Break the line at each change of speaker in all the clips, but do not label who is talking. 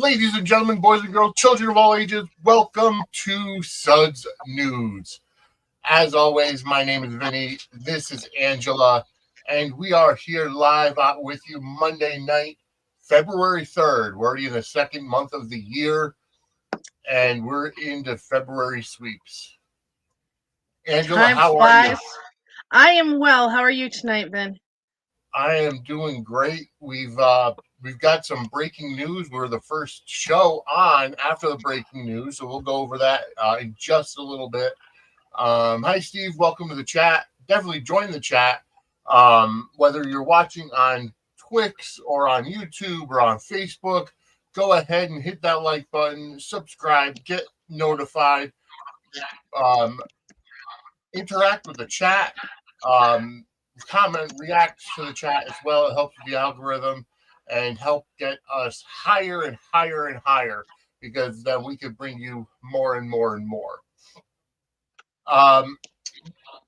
Ladies and gentlemen, boys and girls, children of all ages, welcome to Suds News. As always, my name is Vinny. This is Angela, and we are here live out with you Monday night, February 3rd. We're already in the second month of the year, and we're into February sweeps. Angela, how are you?
I am well. How are you tonight, Vin?
I am doing great. We've got some breaking news. We're the first show on after the breaking news, so we'll go over that in just a little bit. Hi, Steve. Welcome to the chat. Definitely join the chat. Whether you're watching on Twix or on YouTube or on Facebook, go ahead and hit that like button, subscribe, get notified, interact with the chat. Comment, react to the chat as well. It helps with the algorithm and help get us higher and higher and higher, because then we can bring you more and more and more.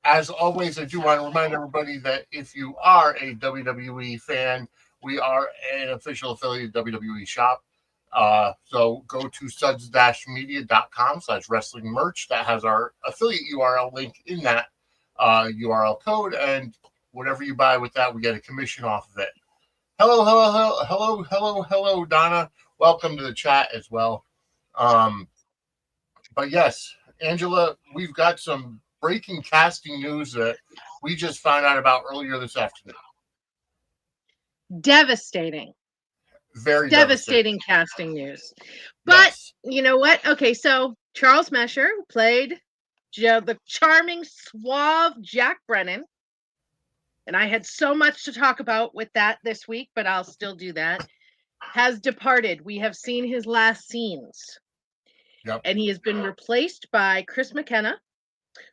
As always, I do want to remind everybody that if you are a WWE fan, we are an official affiliate of WWE Shop. So go to suds-media.com/wrestling merch. That has our affiliate URL link in that URL code, and whatever you buy with that, we get a commission off of it. Hello, Donna. Welcome to the chat as well. But yes, Angela, we've got some breaking casting news that we just found out about earlier this afternoon.
Devastating.
Very
devastating casting news. But yes. You know what? Okay, so Charles Mescher played the charming, suave Jack Brennan. And I had so much to talk about with that this week, but I'll still do that. Has departed. We have seen his last scenes.
Yep.
And he has been replaced by Chris McKenna,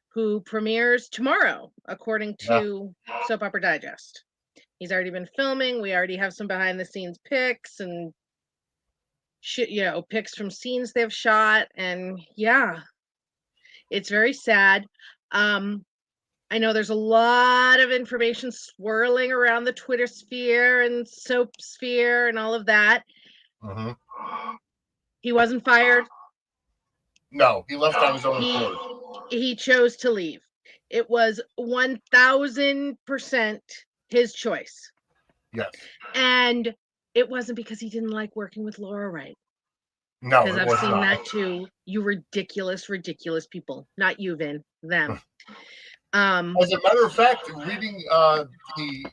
who premieres tomorrow, according to Soap Opera Digest. He's already been filming. We already have some behind the scenes pics and pics from scenes they've shot. And yeah, it's very sad. I know there's a lot of information swirling around the Twitter sphere and soap sphere and all of that.
Mm-hmm.
He wasn't fired.
No, he left on his own accord.
He chose to leave. It was 1,000% his choice.
Yes.
And it wasn't because he didn't like working with Laura Wright.
No,
because I've seen that too. You ridiculous people. Not you, Vin. Them.
As a matter of fact, reading the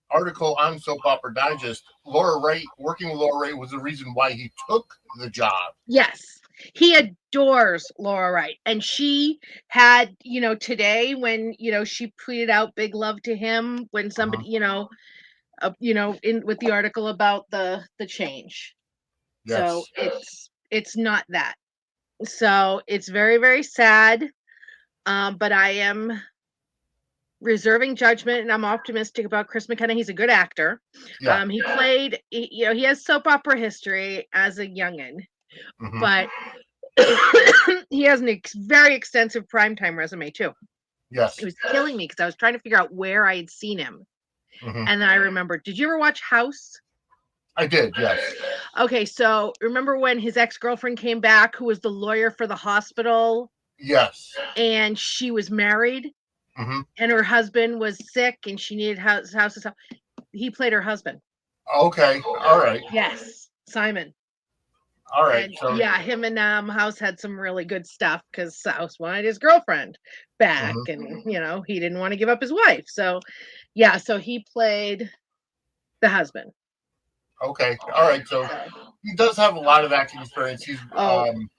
article on Soap Opera Digest, Laura Wright, working with Laura Wright was the reason why he took the job.
Yes. He adores Laura Wright. And she had, today when, she tweeted out big love to him when somebody, in with the article about the change.
Yes.
So it's not that. So it's very, very sad. But I am reserving judgment, and I'm optimistic about Chris McKenna. He's a good actor.
Yeah.
He played, he has soap opera history as a youngin', but he has a very extensive primetime resume too.
Yes.
It was killing me because I was trying to figure out where I had seen him. And then I remembered, did you ever watch House?
I did, yes.
Okay, so remember when his ex-girlfriend came back, who was the lawyer for the hospital?
Yes.
And she was married, and her husband was sick, and she needed houses. He played her husband.
Okay, all right.
Yes, Simon.
All right.
And, so him and House had some really good stuff because House wanted his girlfriend back, and he didn't want to give up his wife. So, so he played the husband.
Okay, all right. So he does have a lot of acting experience. He's been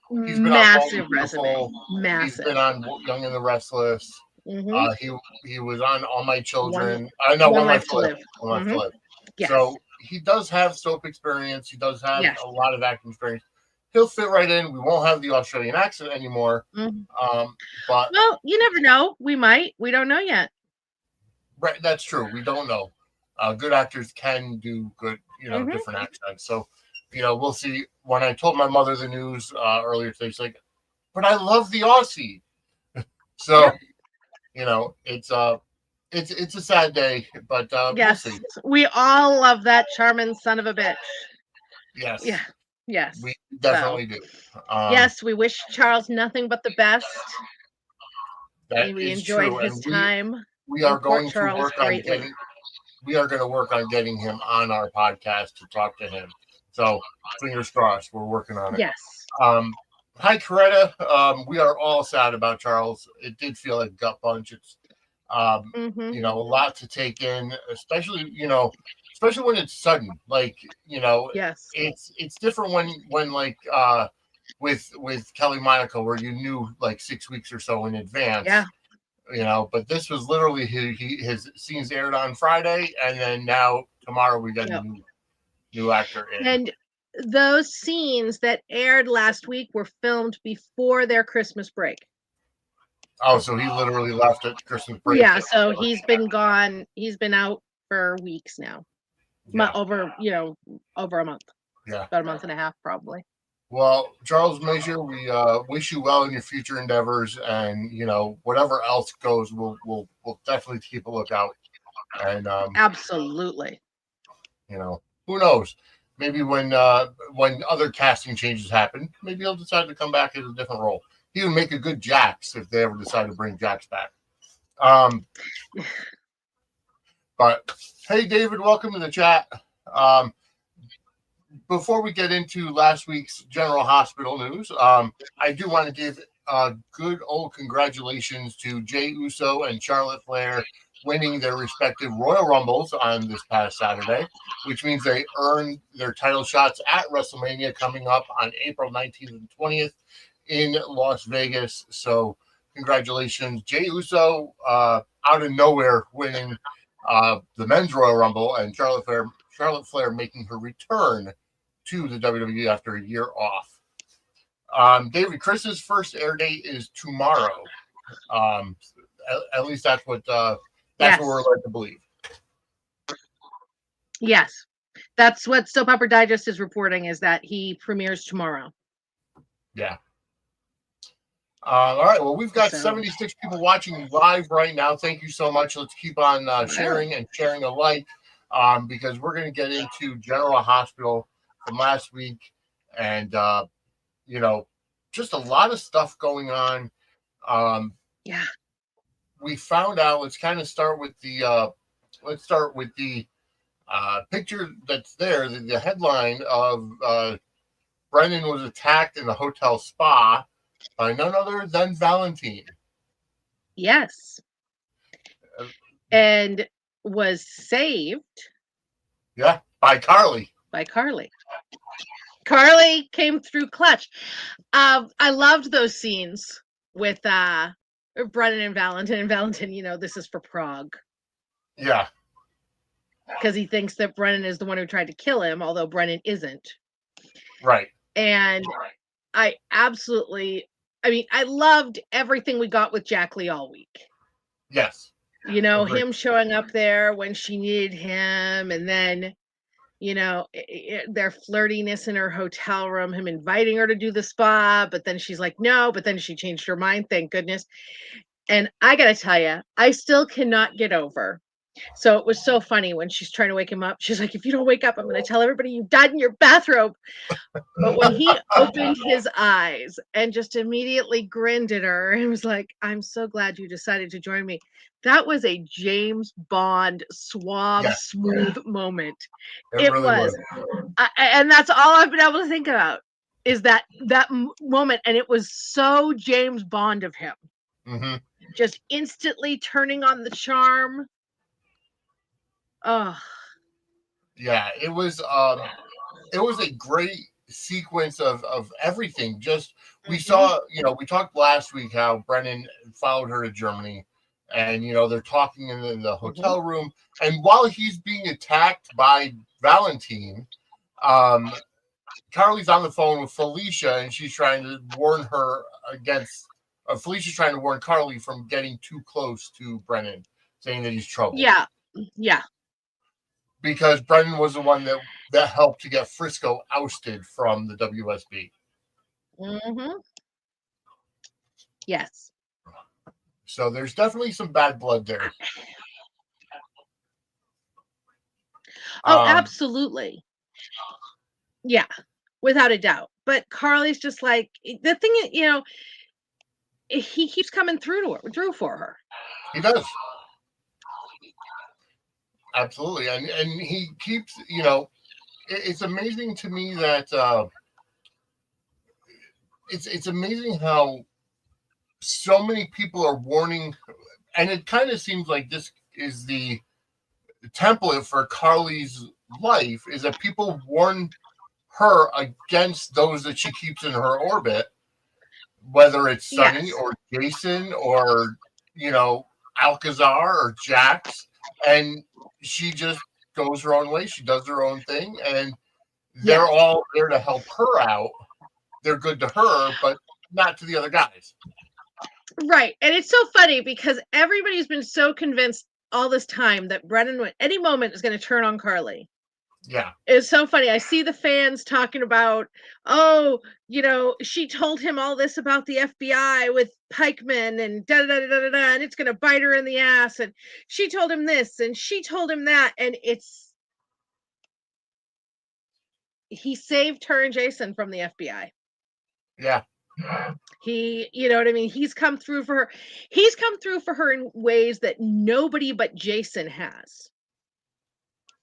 massive
on
resume. Massive.
He's been on Young and the Restless. He was on All My Children.
One Life to Live.
One Life to Live.
Yes.
So he does have soap experience. He does have a lot of acting experience. He'll fit right in. We won't have the Australian accent anymore. But
you never know. We might. We don't know yet.
Right, that's true. We don't know. Good actors can do good, different accents. So, we'll see. When I told my mother the news earlier today, she's like, "But I love the Aussie." So, it's a sad day, but
yes,
we'll see.
We all love that charming son of a bitch.
Yes.
Yeah. Yes.
We definitely do.
Yes, we wish Charles nothing but the best.
That
We
is
enjoyed
true,
his
and
time
we
in
are
Port
going to
Charles
work on
greatly.
getting him on our podcast to talk to him. So fingers crossed, we're working on it.
Yes.
Hi, Coretta. We are all sad about Charles. It did feel like a gut punch. It's you know, a lot to take in, especially when it's sudden. Like,
Yes.
it's different when like with Kelly Monaco, where you knew like 6 weeks or so in advance.
Yeah.
But this was literally his scenes aired on Friday, and then now tomorrow we got a new actor in.
And those scenes that aired last week were filmed before their Christmas break.
Oh, so he literally left at Christmas break.
Yeah, so he's been gone. He's been out for weeks now.
Yeah.
Over a month.
Yeah.
About a month and a half, probably.
Well, Charles Measure, we wish you well in your future endeavors, and whatever else goes, we'll definitely keep a lookout. And
absolutely,
who knows? Maybe when other casting changes happen, maybe he'll decide to come back in a different role. He would make a good Jax if they ever decide to bring Jax back. But hey, David, welcome to the chat. Before we get into last week's General Hospital news, I do want to give good old congratulations to Jey Uso and Charlotte Flair winning their respective Royal Rumbles on this past Saturday, which means they earned their title shots at WrestleMania coming up on April 19th and 20th in Las Vegas. So congratulations, Jey Uso, out of nowhere winning the men's Royal Rumble, and Charlotte Flair making her return to the WWE after a year off. David, Chris's first air date is tomorrow. At least that's what we're led to believe.
Yes, that's what Soap Opera Digest is reporting, is that he premieres tomorrow.
Yeah. All right. Well, we've got 76 people watching live right now. Thank you so much. Let's keep on sharing and sharing alike, because we're going to get into General Hospital from last week, and just a lot of stuff going on. We found out. Let's kind of start with the picture that's there. The headline of Brennan was attacked in the hotel spa by none other than Valentin.
Yes. And was saved.
Yeah, by Carly.
Carly came through clutch. I loved those scenes with Brennan and Valentin. And Valentin, this is for Prague.
Yeah.
Because he thinks that Brennan is the one who tried to kill him, although Brennan isn't.
Right.
And I loved everything we got with Jack Lee all week.
Yes.
Agreed. Him showing up there when she needed him, and then, their flirtiness in her hotel room, him inviting her to do the spa, but then she's like, no, but then she changed her mind, thank goodness. And I got to tell you, I still cannot get over. So it was so funny when she's trying to wake him up. She's like, if you don't wake up, I'm going to tell everybody you died in your bathrobe. But when he opened his eyes and just immediately grinned at her and was like, I'm so glad you decided to join me. That was a James Bond suave, smooth moment. It really was. And that's all I've been able to think about is that moment. And it was so James Bond of him.
Mm-hmm.
Just instantly turning on the charm. Oh.
Yeah, it was a great sequence of everything. Just we saw, we talked last week how Brennan followed her to Germany, and they're talking in the hotel room, and while he's being attacked by Valentin, Carly's on the phone with Felicia, and she's trying to warn her against. Felicia's trying to warn Carly from getting too close to Brennan, saying that he's trouble.
Yeah.
Because Brennan was the one that helped to get Frisco ousted from the WSB.
Mm-hmm. Yes.
So there's definitely some bad blood there.
Oh, absolutely. Yeah. without a doubt. But Carly's just like, the thing is, you know, he keeps coming through for her.
He does. Absolutely. And he keeps, you know, it's amazing to me that it's amazing how so many people are warning, and it kind of seems like this is the template for Carly's life, is that people warn her against those that she keeps in her orbit, whether it's Sonny or Jason or, you know, Alcazar or Jax, and she just goes her own way. She does her own thing, and they're all there to help her out. They're good to her, but not to the other guys.
Right. And it's so funny because everybody's been so convinced all this time that Brennan at any moment is going to turn on Carly.
Yeah.
It's so funny. I see the fans talking about, oh, you know, she told him all this about the FBI with Pikeman and and it's going to bite her in the ass. And she told him this and she told him that. And he saved her and Jason from the FBI.
Yeah.
He, you know what I mean? He's come through for her. He's come through for her in ways that nobody but Jason has.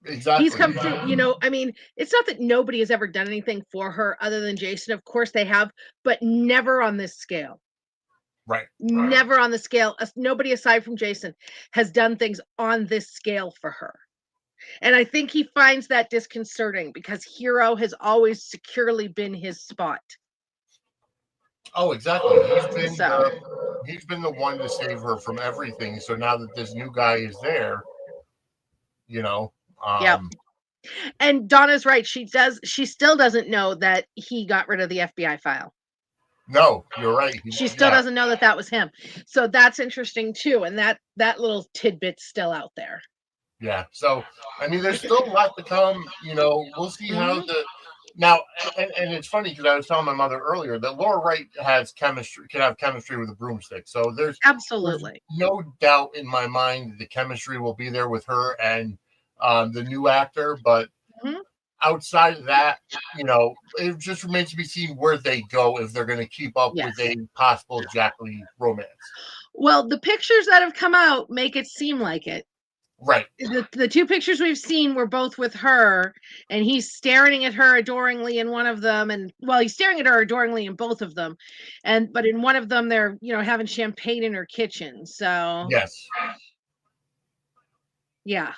Exactly.
He's come through, you know, I mean, it's not that nobody has ever done anything for her other than Jason. Of course they have, but never on this scale.
Right.
Never on the scale. Nobody aside from Jason has done things on this scale for her. And I think he finds that disconcerting because Hero has always securely been his spot.
Oh, exactly. He's been the one to save her from everything. So now that this new guy is there, you know.
And Donna's right. She still doesn't know that he got rid of the FBI file.
No, you're right.
She still doesn't know that was him. So that's interesting too. And that little tidbit's still out there.
Yeah. So, I mean, there's still a lot to come. You know, we'll see how now, and it's funny because I was telling my mother earlier that Laura Wright can have chemistry with a broomstick. So there's no doubt in my mind the chemistry will be there with her and the new actor. But outside of that, you know, it just remains to be seen where they go if they're going to keep up with a possible Jack Lee romance.
Well, the pictures that have come out make it seem like it.
Right.
The two pictures we've seen were both with her, and he's staring at her adoringly in one of them, and he's staring at her adoringly in both of them, but in one of them they're, you know, having champagne in her kitchen. So
yes.
Yeah.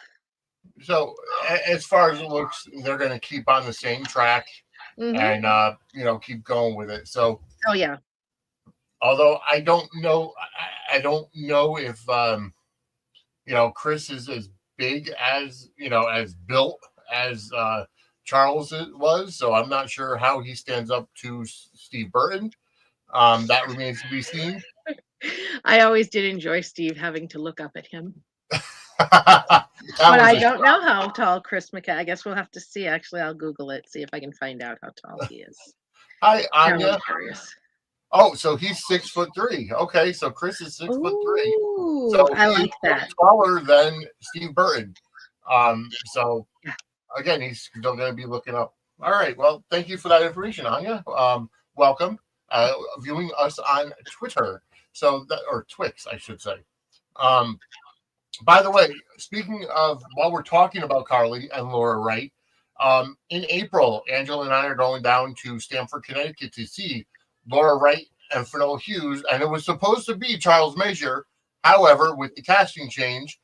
So as far as it looks, they're going to keep on the same track and you know, keep going with it. So although I don't know if you know, Chris is as big as, you know, as built as Charles was. So I'm not sure how he stands up to Steve Burton. That remains to be seen.
I always did enjoy Steve having to look up at him. But I don't know how tall Chris McCann. I guess we'll have to see. Actually, I'll Google it, see if I can find out how tall he is.
Hi, Anya. Oh, so he's 6'3". Okay, so Chris is 6'3". So
I like that.
Taller than Steve Burton. So again, he's still going to be looking up. All right. Well, thank you for that information, Anya. Welcome. Viewing us on Twitter. So or Twix, I should say. By the way, speaking of, while we're talking about Carly and Laura Wright, in April, Angela and I are going down to Stamford, Connecticut to see Laura Wright and Fennell Hughes, and it was supposed to be Charles Measure. However, with the casting change,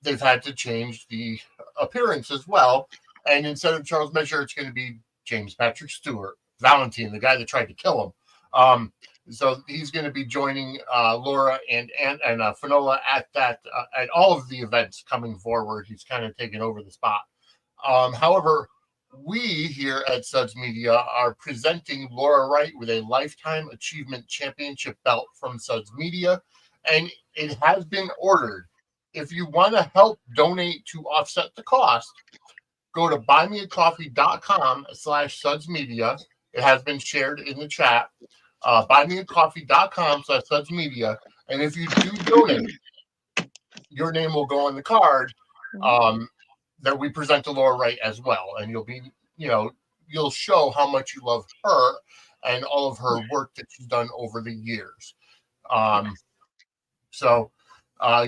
they've had to change the appearance as well. And instead of Charles Measure, it's going to be James Patrick Stewart, Valentin, the guy that tried to kill him. So he's going to be joining Laura and Finola at all of the events coming forward. He's kind of taking over the spot. However, we here at Suds Media are presenting Laura Wright with a Lifetime Achievement Championship belt from Suds Media, and it has been ordered. If you want to help donate to offset the cost, go to buymeacoffee.com/sudsmedia. It has been shared in the chat. Buymeacoffee.com/sudsmedia. And if you do donate, your name will go on the card that we present to Laura Wright as well. And you'll be, you know, you'll show how much you love her and all of her work that she's done over the years. So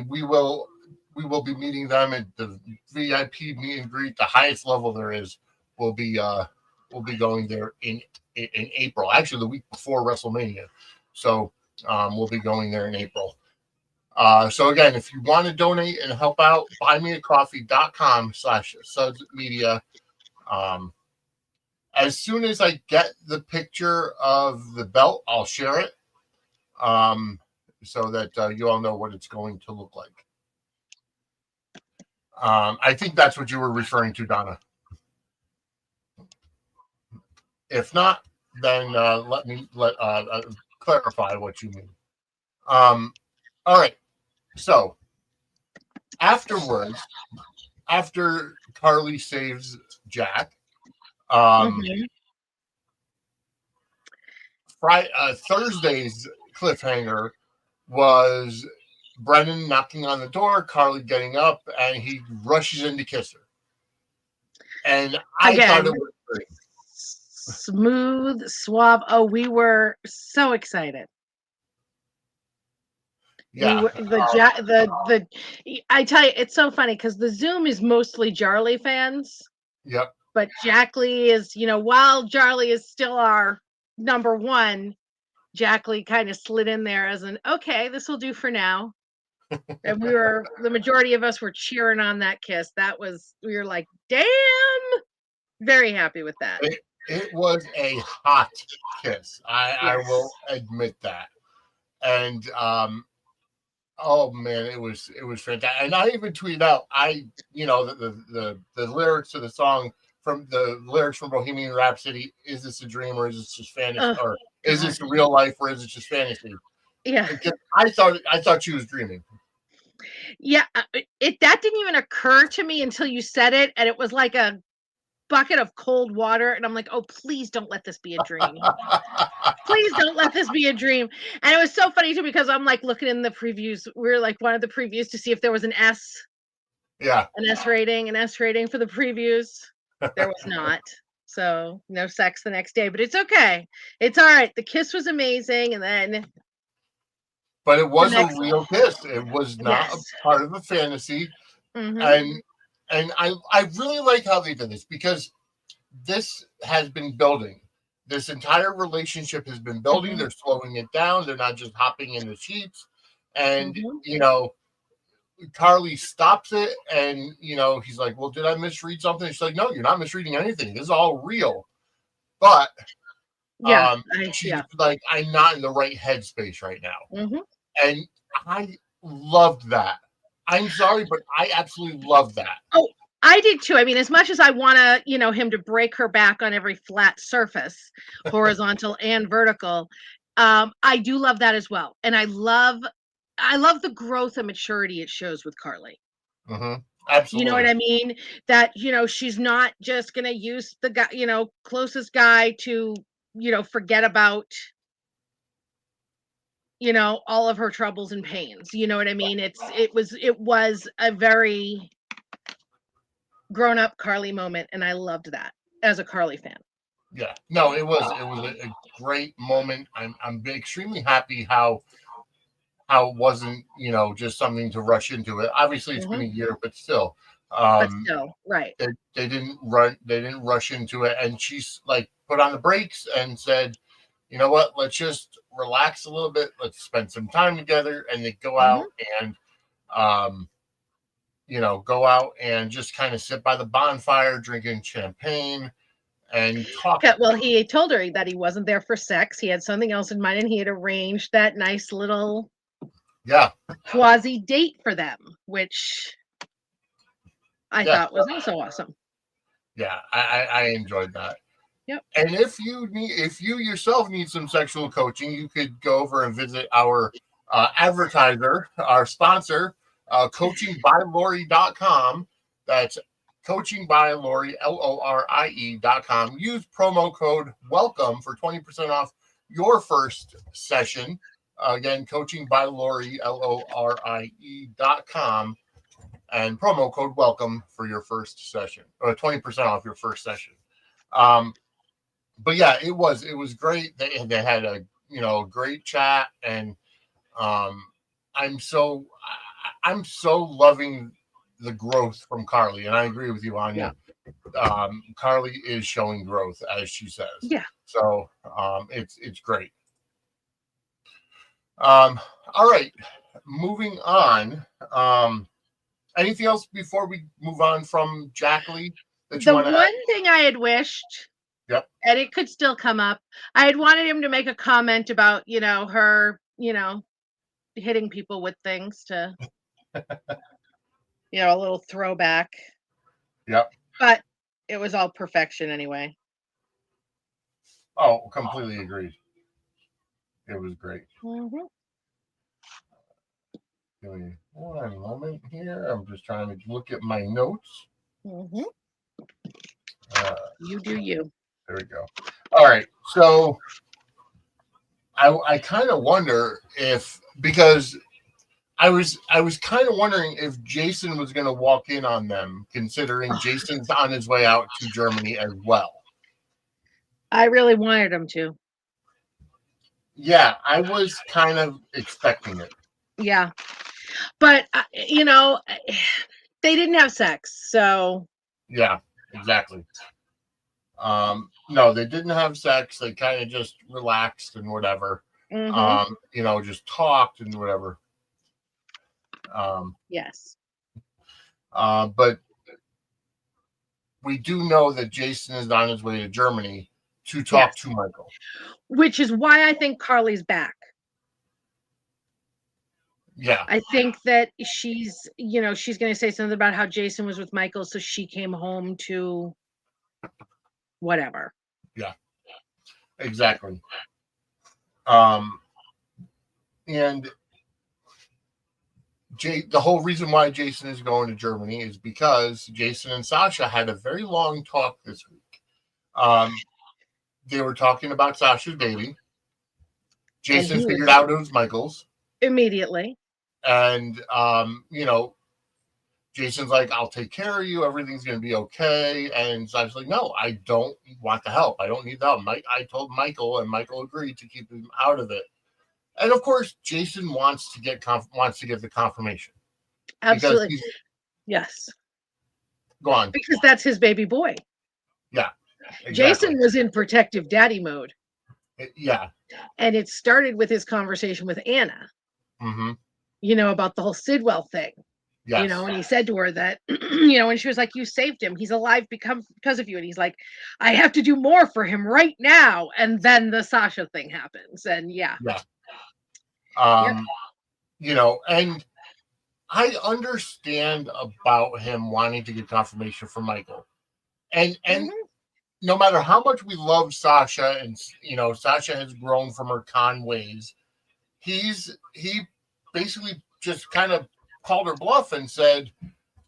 we will be meeting them at the VIP meet and greet, the highest level there is. We'll be going there in April, actually the week before WrestleMania. So we'll be going there in April. So again, if you want to donate and help out, buymeacoffee.com/Suds Media. As soon as I get the picture of the belt, I'll share it, so that you all know what it's going to look like. I think that's what you were referring to, Donna. If not, then let me clarify what you mean. All right. So afterwards, after Carly saves Jack, Thursday's cliffhanger was Brennan knocking on the door, Carly getting up, and he rushes in to kiss her. And I thought it was great.
Smooth, suave. Oh, we were so excited.
Yeah.
I tell you, it's so funny because the Zoom is mostly Jarly fans.
Yep.
But Jack Lee is, while Jarly is still our number one, Jack Lee kind of slid in there as okay, this will do for now. And the majority of us were cheering on that kiss. We were like, damn, very happy with that.
It was a hot kiss. I will admit that. And oh man, it was fantastic. And I even tweeted out, the lyrics to the song from Bohemian Rhapsody. Is this a dream or is this just fantasy? Or is this real life or is it just fantasy?
Yeah.
I thought she was dreaming.
Yeah, that didn't even occur to me until you said it, and it was like a bucket of cold water, and I'm like, oh, please don't let this be a dream. Please don't let this be a dream. And it was so funny too, because I'm like looking in the previews. We're like one of the previews to see if there was an S.
Yeah.
An S rating for the previews. There was not. So no sex the next day, but it's okay. It's all right. The kiss was amazing, and then.
But it was a real kiss. It was not a part of a fantasy. Mm-hmm. And I really like how they did this, because this has been building. This entire relationship has been building. Mm-hmm. They're slowing it down. They're not just hopping in the sheets. And, Carly stops it, and, he's like, well, did I misread something? She's like, no, you're not misreading anything. This is all real. But she's like, I'm not in the right headspace right now. Mm-hmm. And I loved that. I'm sorry, but I absolutely love that.
Oh, I did too. I mean, as much as I want to, him to break her back on every flat surface, horizontal and vertical, I do love that as well. And I love the growth and maturity it shows with Carly.
Mm-hmm. Absolutely.
You know what I mean? That, she's not just going to use the guy, closest guy to, forget about, all of her troubles and pains. You know what I mean? It was a very grown up Carly moment, and I loved that as a Carly fan.
Yeah, no, it was a great moment. I'm extremely happy how it wasn't, just something to rush into it. Obviously it's been a year, but still.
Right.
They didn't rush into it, and she's like put on the brakes and said, you know what, let's just relax a little bit. Let's spend some time together. And they go out and, go out and just kind of sit by the bonfire, drinking champagne and talking.
Well, he told her that he wasn't there for sex. He had something else in mind, and he had arranged that nice little quasi date for them, which I thought was also awesome.
Yeah, I enjoyed that.
Yep.
And if you yourself need some sexual coaching, you could go over and visit our advertiser, our sponsor, coachingbylori.com. That's coachingbylori, LORIE.com. Use promo code WELCOME for 20% off your first session. Again, coachingbylori, LORIE.com. And promo code WELCOME for your first session, or 20% off your first session. but yeah, it was great. They had a great chat, and I'm so loving the growth from Carly, and I agree with you, Anya. Carly is showing growth, as she says.
Yeah.
So it's great. All right, moving on. Anything else before we move on from Jacqueline that you want to add?
One thing I had wished,
Yep.
and it could still come up, I had wanted him to make a comment about, her, hitting people with things to, a little throwback.
Yep.
But it was all perfection anyway.
Oh, completely agreed. It was great.
Mm-hmm.
Give me one moment here. I'm just trying to look at my notes.
Mm-hmm. You do you.
There we go. All right. So I kind of wonder if, because I was kind of wondering if Jason was going to walk in on them, considering Jason's on his way out to Germany as well.
I really wanted him to.
Yeah, I was kind of expecting it.
Yeah. But, they didn't have sex, so.
Yeah, exactly. No, they didn't have sex. They kind of just relaxed and whatever.
Mm-hmm.
Just talked and whatever.
Yes.
But we do know that Jason is on his way to Germany to talk to Michael.
Which is why I think Carly's back.
Yeah.
I think that she's going to say something about how Jason was with Michael, so she came home to whatever.
Yeah. Exactly. And the whole reason why Jason is going to Germany is because Jason and Sasha had a very long talk this week. They were talking about Sasha's baby. Jason figured out it was Michael's
immediately.
And, Jason's like, I'll take care of you. Everything's going to be okay. And Sasha's like, no, I don't want the help. I don't need the help. I told Michael, and Michael agreed to keep him out of it. And of course, Jason wants to get the confirmation.
Absolutely. Yes.
Go on.
Because that's his baby boy.
Yeah. Exactly.
Jason was in protective daddy mode.
Yeah.
And it started with his conversation with Anna.
Mm-hmm.
About the whole Sidwell thing.
Yes.
And he said to her that, and she was like, you saved him. He's alive because of you. And he's like, I have to do more for him right now. And then the Sasha thing happens. And yeah.
And I understand about him wanting to get confirmation from Michael. And no matter how much we love Sasha, and Sasha has grown from her con ways, he basically just kind of called her bluff and said,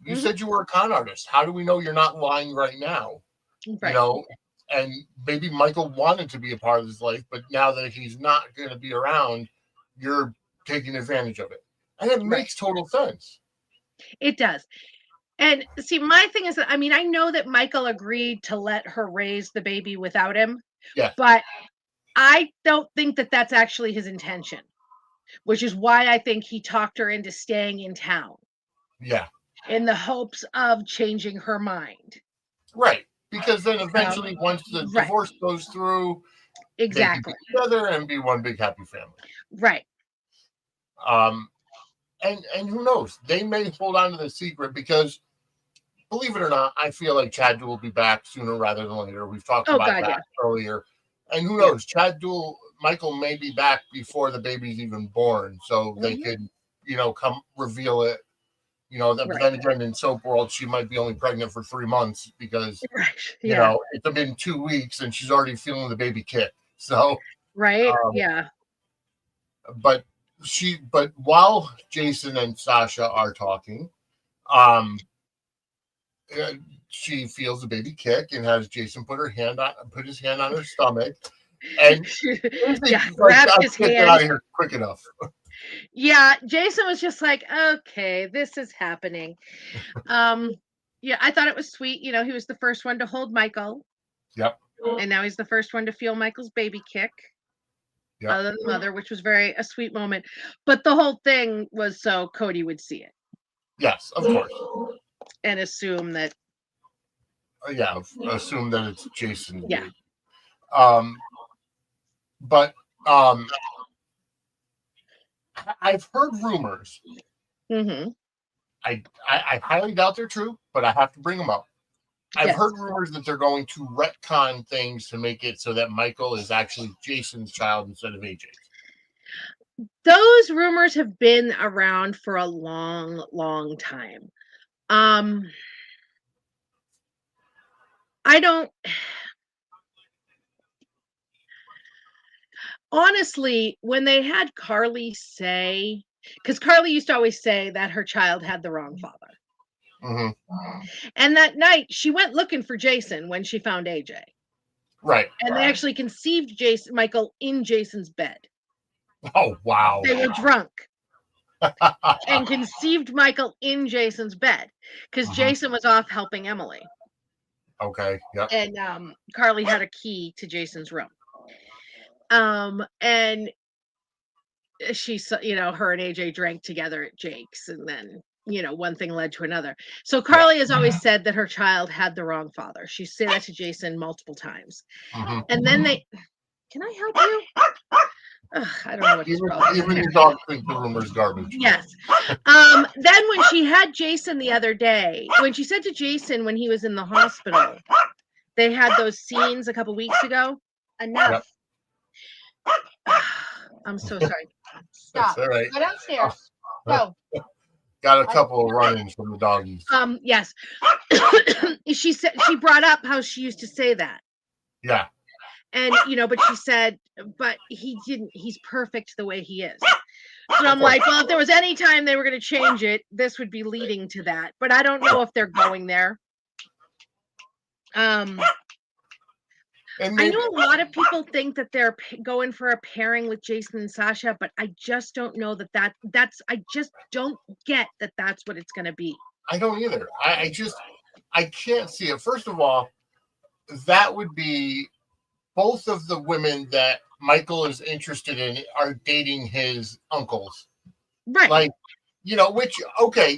you said you were a con artist. How do we know you're not lying right now?
Right.
And maybe Michael wanted to be a part of his life, but now that he's not going to be around, you're taking advantage of it. And it makes total sense.
It does. And see, my thing is that, I know that Michael agreed to let her raise the baby without him.
Yeah.
But I don't think that that's actually his intention, which is why I think he talked her into staying in town.
Yeah.
In the hopes of changing her mind.
Right. Because then eventually, once the divorce goes through,
exactly,
they can be together and be one big happy family.
Right.
And who knows? They may hold on to the secret because, believe it or not, I feel like Chad Duell will be back sooner rather than later. We've talked about that earlier. And who knows? Chad Duell, Michael may be back before the baby's even born, so they could, come reveal it. But then again, in soap world, she might be only pregnant for 3 months because, it's been 2 weeks and she's already feeling the baby kick. So, But while Jason and Sasha are talking, she feels the baby kick and has Jason put his hand on her stomach, and
grabbed his hand.
Get out of here quick enough.
Yeah, Jason was just like, okay, this is happening. I thought it was sweet. He was the first one to hold Michael.
Yep.
and now he's the first one to feel Michael's baby kick.
Yep.
Other than the mother, which was a sweet moment. But the whole thing was so Cody would see it.
Yes, of course.
And assume that.
Assume that it's Jason's
Yeah.
baby. But I've heard rumors.
Mm-hmm.
I highly doubt they're true, but I have to bring them up. I've heard rumors that they're going to retcon things to make it so that Michael is actually Jason's child instead of AJ's.
Those rumors have been around for a long, long time. I don't. Honestly, when they had Carly say, because Carly used to always say that her child had the wrong father.
Mm-hmm.
And that night, she went looking for Jason when she found AJ.
Right.
And they actually conceived Michael in Jason's bed.
Oh, wow.
They were drunk and conceived Michael in Jason's bed because Jason was off helping Emily.
Okay. Yep.
And Carly had a key to Jason's room. And she, her and AJ drank together at Jake's, and then, one thing led to another. So Carly has always said that her child had the wrong father. She said that to Jason multiple times. And then can I help you? Ugh, I don't know what his problem is.
Even your dog thinks the rumor's garbage.
Yes. Then when she had Jason the other day, when she said to Jason when he was in the hospital, they had those scenes a couple weeks ago. Enough. Yep. I'm so sorry. Stop.
That's all right.
Go downstairs. Go.
Got a couple of run-ins from the doggies.
Yes. She said, she brought up how she used to say that.
Yeah.
And, but she said, but he didn't, he's perfect the way he is. So I'm like, well, if there was any time they were going to change it, this would be leading to that. But I don't know if they're going there. I know a lot of people think that they're going for a pairing with Jason and Sasha, but I just don't know I just don't get that that's what it's going to be.
I don't either. I can't see it. First of all, that would be both of the women that Michael is interested in are dating his uncles.
Right.
Like, which, okay,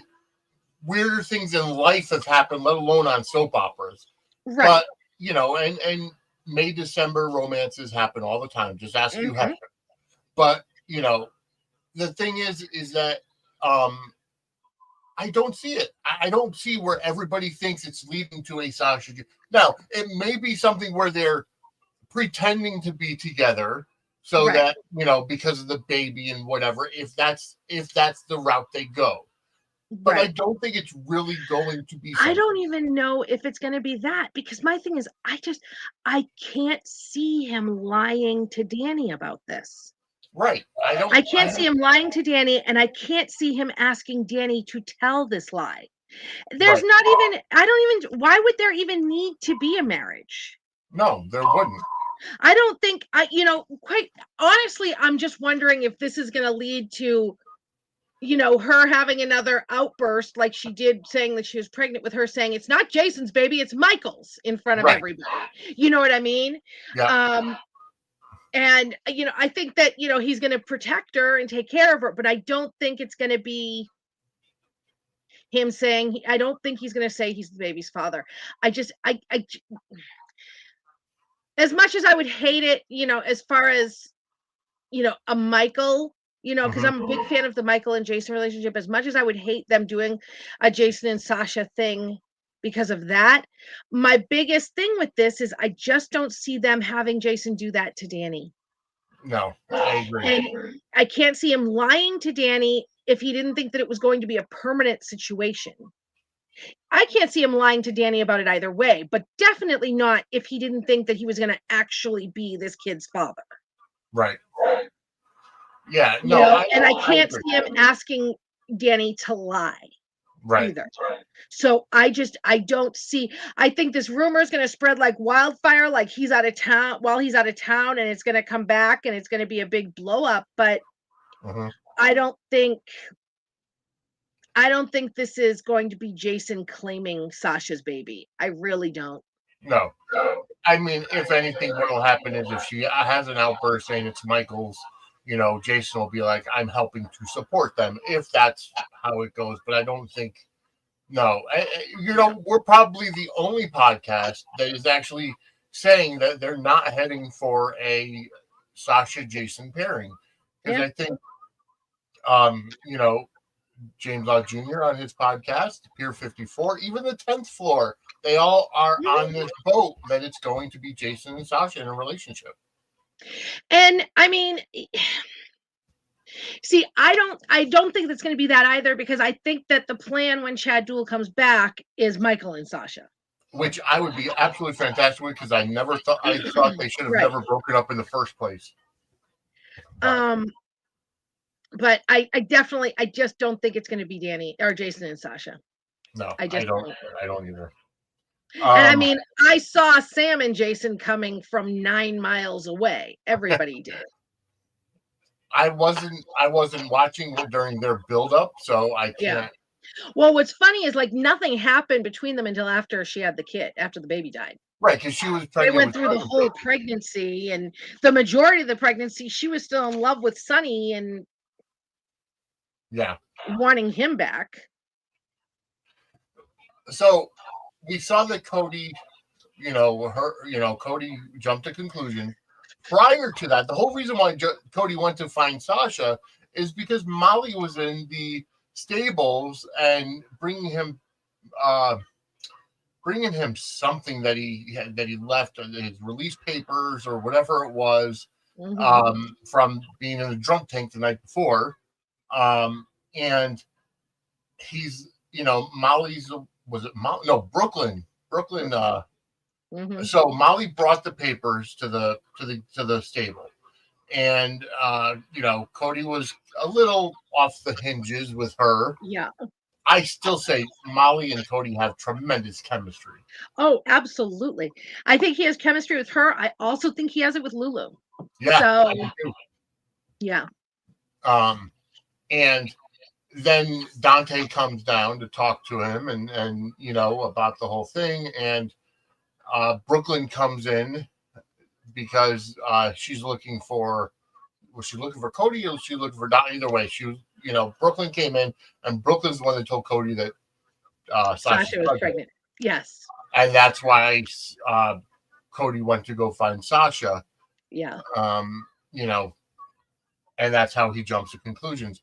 weirder things in life have happened, let alone on soap operas.
Right.
But, and May, December romances happen all the time. Just ask you happen. But, the thing is that I don't see it. I don't see where everybody thinks it's leading to a Sasha. Now, it may be something where they're pretending to be together so that, because of the baby and whatever, if that's the route they go. But I don't think it's really going to be something.
I don't even know if it's going to be that, because my thing is, I can't see him lying to Danny about this.
Right.
I can't see him lying to Danny, and I can't see him asking Danny to tell this lie. There's not even, why would there even need to be a marriage?
No, there wouldn't.
I don't think, quite honestly, I'm just wondering if this is going to lead to, her having another outburst like she did, saying that she was pregnant with her, saying it's not Jason's baby, it's Michael's, in front of everybody. You know what I mean?
Yeah.
And, I think that, he's going to protect her and take care of her, but I don't think it's going to be him saying, I don't think he's going to say he's the baby's father. As much as I would hate it, as far as, a Michael, because I'm a big fan of the Michael and Jason relationship, as much as I would hate them doing a Jason and Sasha thing because of that, my biggest thing with this is I just don't see them having Jason do that to Danny.
No, I agree.
And I can't see him lying to Danny if he didn't think that it was going to be a permanent situation. I can't see him lying to Danny about it either way, but definitely not if he didn't think that he was going to actually be this kid's father.
Right. Yeah. No.
And I can't see him asking Danny to lie.
Right.
Either. So I don't see. I think this rumor is going to spread like wildfire, like he's out of town, and it's going to come back and it's going to be a big blow up. But I don't think this is going to be Jason claiming Sasha's baby. I really don't.
No. I mean, if anything, what will happen is if she has an outburst saying it's Michael's, Jason will be like, I'm helping to support them, if that's how it goes. But I don't think, no. We're probably the only podcast that is actually saying that they're not heading for a Sasha Jason pairing. Because I think, James Law Jr. on his podcast, Pier 54, even the 10th floor, they all are on this boat that it's going to be Jason and Sasha in a relationship.
And I mean, see, I don't think that's going to be that either, because I think that the plan when Chad Duell comes back is Michael and Sasha.
Which I would be absolutely fantastic with, because I thought they should have never broken up in the first place.
But I just don't think it's going to be Danny or Jason and Sasha.
No, I don't either.
And I mean, I saw Sam and Jason coming from 9 miles away. Everybody did.
I wasn't watching during their build-up, so I can't.
Yeah. Well, what's funny is, like, nothing happened between them until after she had the kid, after the baby died.
Right, because she was pregnant.
They went through the whole pregnancy, and the majority of the pregnancy, she was still in love with Sonny and wanting him back.
So we saw that Cody, Cody jumped to conclusion. Prior to that, the whole reason why Cody went to find Sasha is because Molly was in the stables and bringing him something that he left, his release papers or whatever it was, from being in the drunk tank the night before, and he's Molly's. Was it Brooklyn? So Molly brought the papers to the stable, and Cody was a little off the hinges with her.
Yeah.
I still say Molly and Cody have tremendous chemistry.
Oh, absolutely. I think he has chemistry with her. I also think he has it with Lulu.
Yeah.
So, yeah.
And then Dante comes down to talk to him and about the whole thing, and Brooklyn comes in because she's looking for. Was she looking for Cody, or was she looking for Dante? Either way, she was. Brooklyn came in, and Brooklyn's the one that told Cody that
Sasha was pregnant. Yes.
And that's why Cody went to go find Sasha.
Yeah.
And that's how he jumps to conclusions.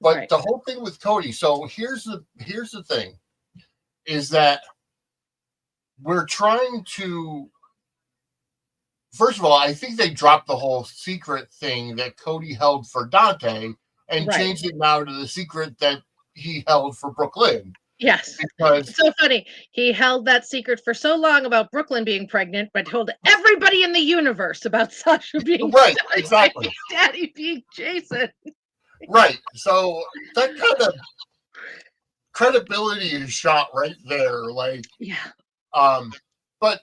But the whole thing with Cody, so here's the thing, is that we're trying to, first of all, I think they dropped the whole secret thing that Cody held for Dante and changed it now to the secret that he held for Brooklyn.
Yes. Because it's so funny. He held that secret for so long about Brooklyn being pregnant, but told everybody in the universe about Sasha being
exactly.
Daddy being Jason.
Right. So that kind of credibility is shot right there. Like, but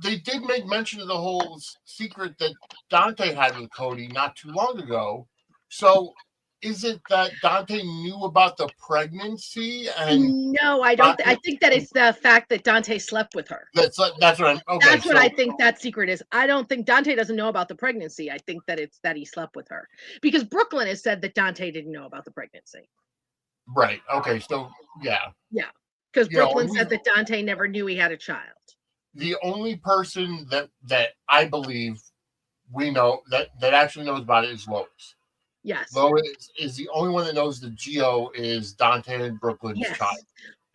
they did make mention of the whole secret that Dante had with Cody not too long ago. So is it that Dante knew about the pregnancy? And
no, I don't. I think that it's the fact that Dante slept with her.
That's what I'm. Okay,
that's what I think that secret is. I don't think Dante doesn't know about the pregnancy. I think that it's that he slept with her, because Brooklyn has said that Dante didn't know about the pregnancy.
Right. Okay. So yeah.
Because Brooklyn said that Dante never knew he had a child.
The only person that I believe we know that actually knows about it is Lois.
Yes.
Lois is the only one that knows the Geo is Dante and Brooklyn's child.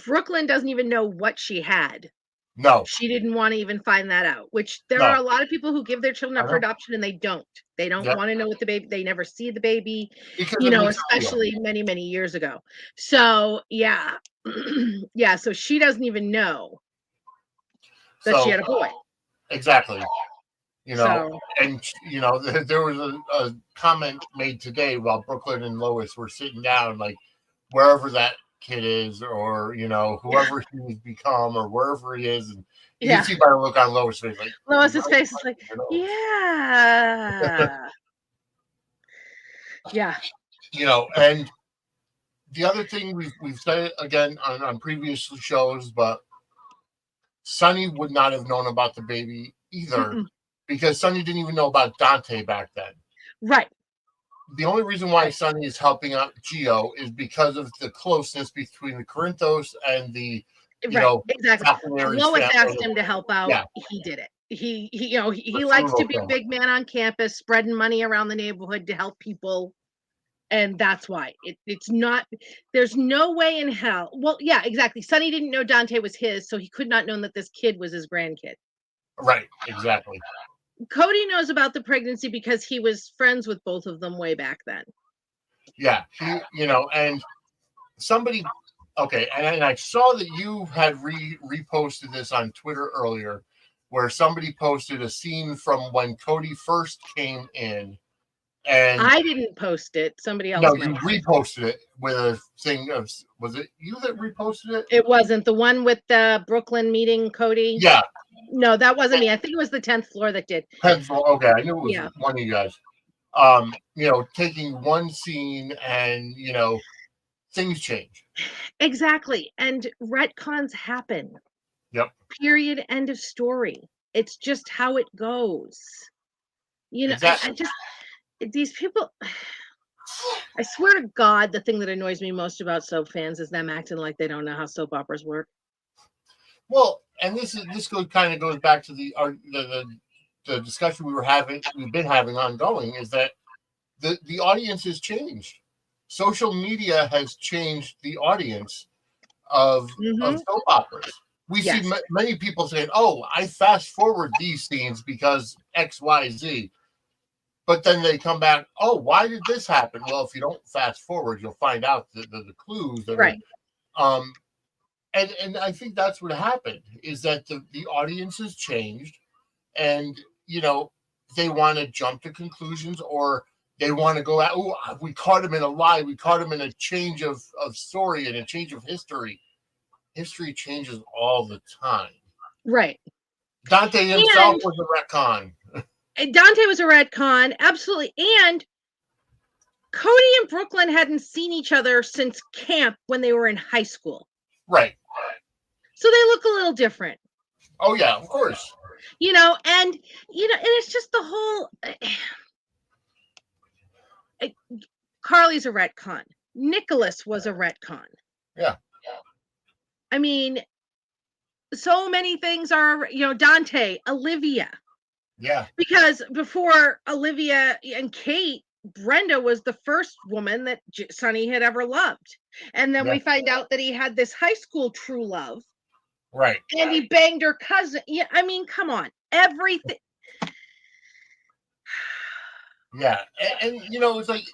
Brooklyn doesn't even know what she had.
No.
She didn't want to even find that out, which there are a lot of people who give their children up for adoption and they don't. They don't want to know what the baby, they never see the baby, especially many, many years ago. So, yeah. So she doesn't even know that she had a boy.
Exactly. And there was a comment made today while Brooklyn and Lois were sitting down, like wherever that kid is, or whoever he's become, or wherever he is, and you can see by the look on Lois' face, like
Lois's face is like, yeah.
And the other thing we've said it again on previous shows, but Sonny would not have known about the baby either, because Sonny didn't even know about Dante back then.
Right.
The only reason why Sonny is helping out Gio is because of the closeness between the Corinthos and the,
exactly. Lois asked him to help out.
Yeah.
He did it. He likes to be a big man on campus, spreading money around the neighborhood to help people. And that's why it's not, there's no way in hell. Well, yeah, exactly. Sonny didn't know Dante was his, so he could not know that this kid was his grandkid.
Right, exactly.
Cody knows about the pregnancy because he was friends with both of them way back then.
Yeah, and somebody, okay, and I saw that you had reposted this on Twitter earlier, where somebody posted a scene from when Cody first came in. And
I didn't post it. Somebody else.
No, you reposted it with a thing of, was it you that reposted it?
It wasn't the one with the Brooklyn meeting, Cody.
Yeah.
No, that wasn't me. I think it was the 10th floor that did.
10th floor. Okay, I knew it was one of you guys. Taking one scene and things change.
Exactly, and retcons happen.
Yep.
Period. End of story. It's just how it goes.
Exactly.
I just. These people, I swear to God, the thing that annoys me most about soap fans is them acting like they don't know how soap operas work.
Well, and this kind of goes back to the discussion we've been having ongoing, is that the audience has changed. Social media has changed the audience of soap operas. We see many people saying, "Oh, I fast forward these scenes because X, Y, Z." But then they come back, oh, why did this happen? Well, if you don't fast forward, you'll find out the clues.
Right.
And I think that's what happened, is that the audience has changed, and, they want to jump to conclusions, or they want to go out, oh, we caught him in a lie. We caught him in a change of story and a change of history. History changes all the time.
Right.
Dante himself was a retcon.
Dante was a retcon, absolutely. And Cody and Brooklyn hadn't seen each other since camp when they were in high school.
Right.
So they look a little different.
Oh, yeah, of course.
And it's just the whole... Carly's a retcon. Nicholas was a retcon.
Yeah.
I mean, so many things are, Dante, Olivia.
Yeah.
Because before Olivia and Kate, Brenda was the first woman that Sonny had ever loved. And then we find out that he had this high school true love.
Right.
And he banged her cousin. Yeah, I mean, come on. Everything.
Yeah. And it's like,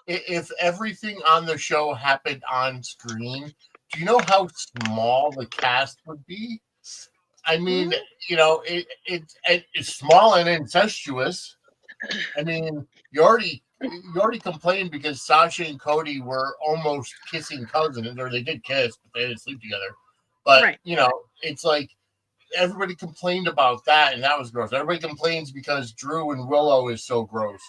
if everything on the show happened on screen, do you know how small the cast would be? I mean, it's small and incestuous. I mean, you already complained because Sasha and Cody were almost kissing cousins, or they did kiss, but they didn't sleep together. But it's like everybody complained about that, and that was gross. Everybody complains because Drew and Willow is so gross.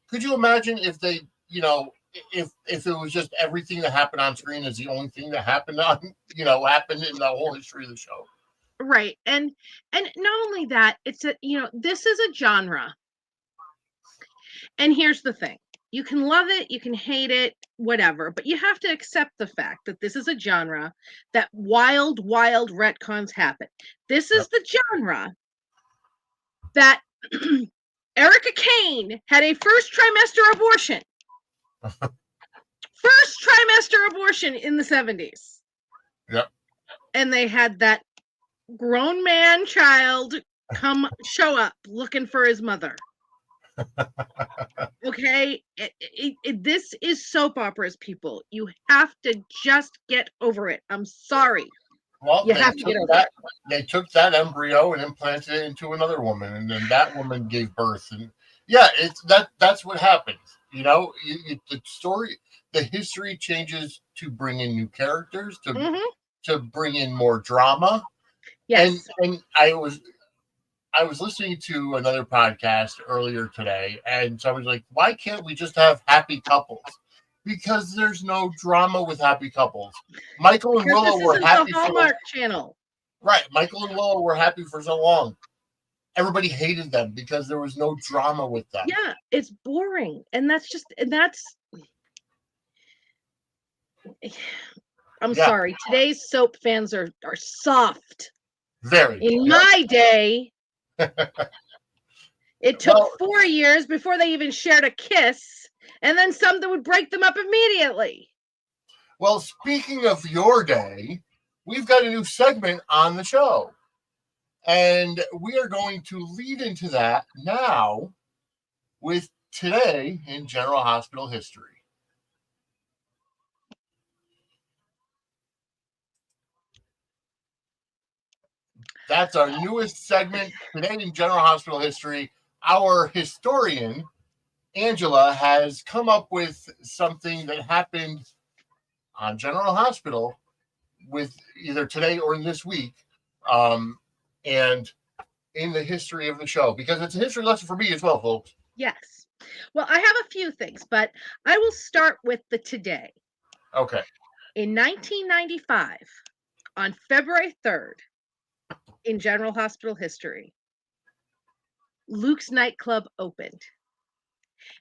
Could you imagine if they, if it was just everything that happened on screen is the only thing that happened happened in the whole history of the show?
Right. And not only that, it's this is a genre. And here's the thing. You can love it, you can hate it, whatever, but you have to accept the fact that this is a genre that wild retcons happen. This is the genre that Erica Kane had a first trimester abortion. First trimester abortion in the 70s.
Yep.
And they had that grown man child show up looking for his mother. Okay, this is soap operas, people. You have to just get over it. I'm sorry.
Well, they took that embryo and implanted it into another woman, and then that woman gave birth. And that's what happens. The story, the history changes to bring in new characters, to bring in more drama.
Yes.
And I was listening to another podcast earlier today, and somebody's like, why can't we just have happy couples? Because there's no drama with happy couples. Michael and Willow were happy
for the Hallmark Channel.
Right. Michael and Willow were happy for so long.
Yeah.
hated them because there was no drama with them.
Yeah, it's boring. And I'm
Yeah.
sorry. Today's soap fans are soft.
Very.
In
Yeah.
my day, it took
Well,
4 years before they even shared a kiss, and then something would break them up immediately.
well, speaking of your day, we've got a new segment on the show. And we are going to lead into that now with Today in General Hospital History. That's our newest segment, Today in General Hospital History. Our historian, Angela, has come up with something that happened on General Hospital with either today or this week, and in the history of the show, because it's a history lesson for me as well, folks.
Yes. Well, I have a few things, but I will start with the today.
Okay.
In 1995, on February 3rd, in General Hospital history, Luke's nightclub opened,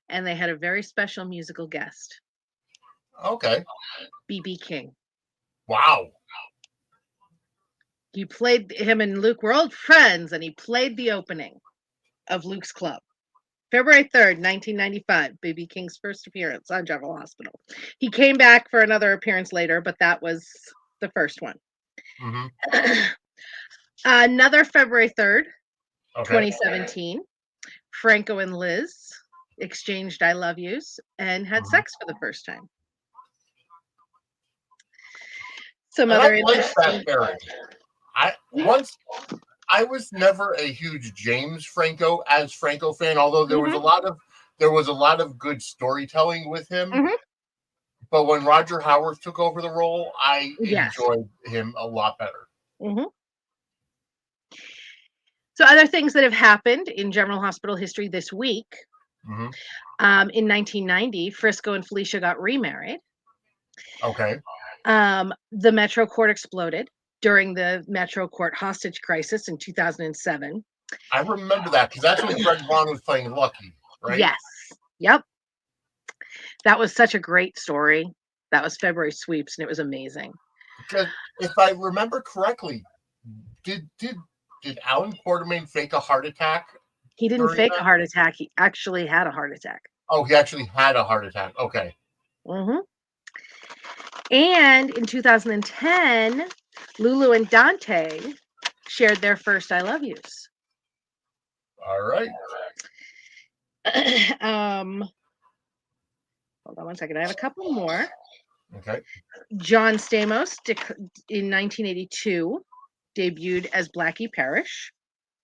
and they had a very special musical guest,
Okay.
B.B. King.
Wow.
He played, him and Luke were old friends, and he played the opening of Luke's club. February 3rd, 1995, B.B. King's first appearance on General Hospital. He came back for another appearance later, but that was the first one.
Mm-hmm.
Another February 3rd,
Okay.
2017, Franco and Liz exchanged I love yous and had sex for the first time. Some
And
other
I like that
interesting.
pairing. I was never a huge James Franco fan, although there was a lot of good storytelling with him.
Mhm.
But when Roger Howard took over the role, I
Yes.
enjoyed him a lot better.
Mhm. So other things that have happened in General Hospital history this week.
Mm-hmm.
In 1990, Frisco and Felicia got remarried.
Okay.
The Metro Court exploded during the Metro Court hostage crisis in 2007.
I remember that because that's when Greg Vaughn was playing Lucky, right?
Yes. Yep. That was such a great story. That was February sweeps, and it was amazing.
Because if I remember correctly, did Alan Quartermain fake a heart attack?
He didn't fake a heart attack. He actually had a heart attack.
Oh, he actually had a heart attack. Okay.
Mm-hmm. And in 2010, Lulu and Dante shared their first I love yous.
All right.
Hold on one second. I have a couple more.
Okay.
John Stamos in 1982 debuted as Blackie Parrish.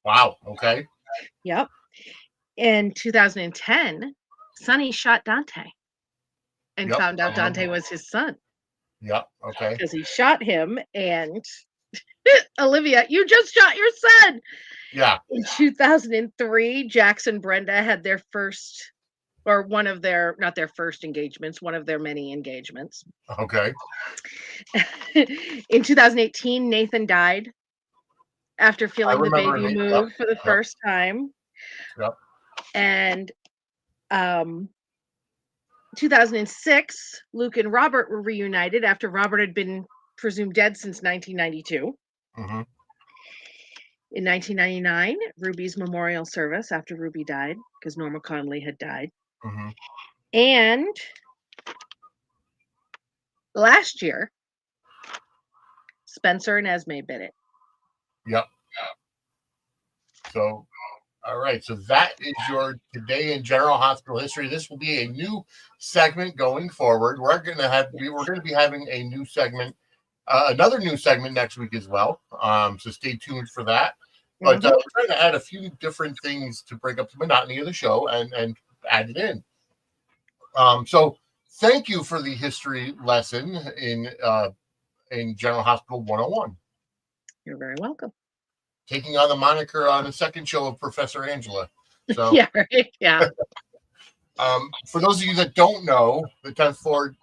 Wow. Okay.
Yep. In 2010, Sonny shot Dante and found out Dante was his son.
Yep. Okay.
Because he shot him, and Olivia, you just shot your son.
Yeah.
In 2003, Jax and Brenda had their first, or one of their, not their first engagements, one of their many engagements.
Okay.
In 2018, Nathan died after feeling the baby move for the first time.
Yep.
And 2006, Luke and Robert were reunited after Robert had been presumed dead since 1992.
Mm-hmm.
In 1999, Ruby's memorial service after Ruby died, because Norma Conley had died.
Mm-hmm.
And last year, Spencer and Esme bid it.
Yep. So, all right. So that is your Today in General Hospital history. This will be a new segment going forward. We're going to be having a new segment, another new segment next week as well. So stay tuned for that. But we're trying to add a few different things to break up the monotony of the show and add it in. So thank you for the history lesson in General Hospital 101.
You're very welcome.
Taking on the moniker on the second show of Professor Angela. So
yeah, right. Yeah.
For those of you that don't know, the 10th Floor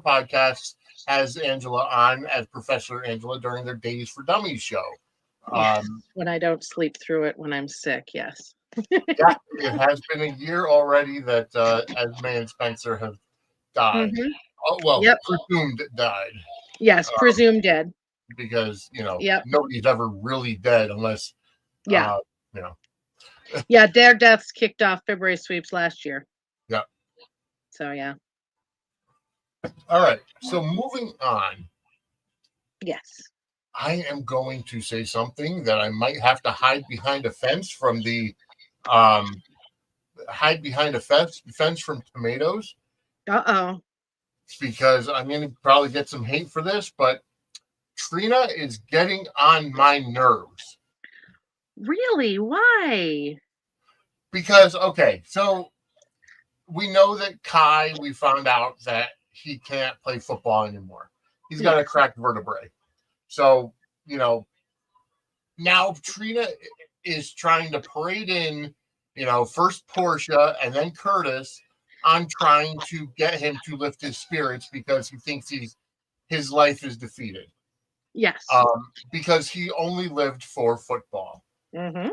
podcast has Angela on as Professor Angela during their Days for Dummies show.
Yes. When I don't sleep through it when I'm sick, yes.
Yeah, it has been a year already that Esme and Spencer have died.
Mhm.
Oh, well,
Yep.
presumed died.
Yes, presumed dead.
Because,
Yep.
nobody's ever really dead unless,
Yeah.
you know,
Yeah, their deaths kicked off February sweeps last year.
yeah.
So, yeah.
All right. So moving on,
Yes.
I am going to say something that I might have to hide behind a fence from the um fence from tomatoes
Uh-oh.
because I'm going to probably get some hate for this, but Trina is getting on my nerves.
Really? Why?
Because, okay, so we know that we found out that he can't play football anymore. He's got a
Yes.
cracked vertebrae. So, now Trina is trying to parade in, first Portia and then Curtis on trying to get him to lift his spirits because he thinks his life is defeated.
Yes.
Because he only lived for football.
Mm-hmm.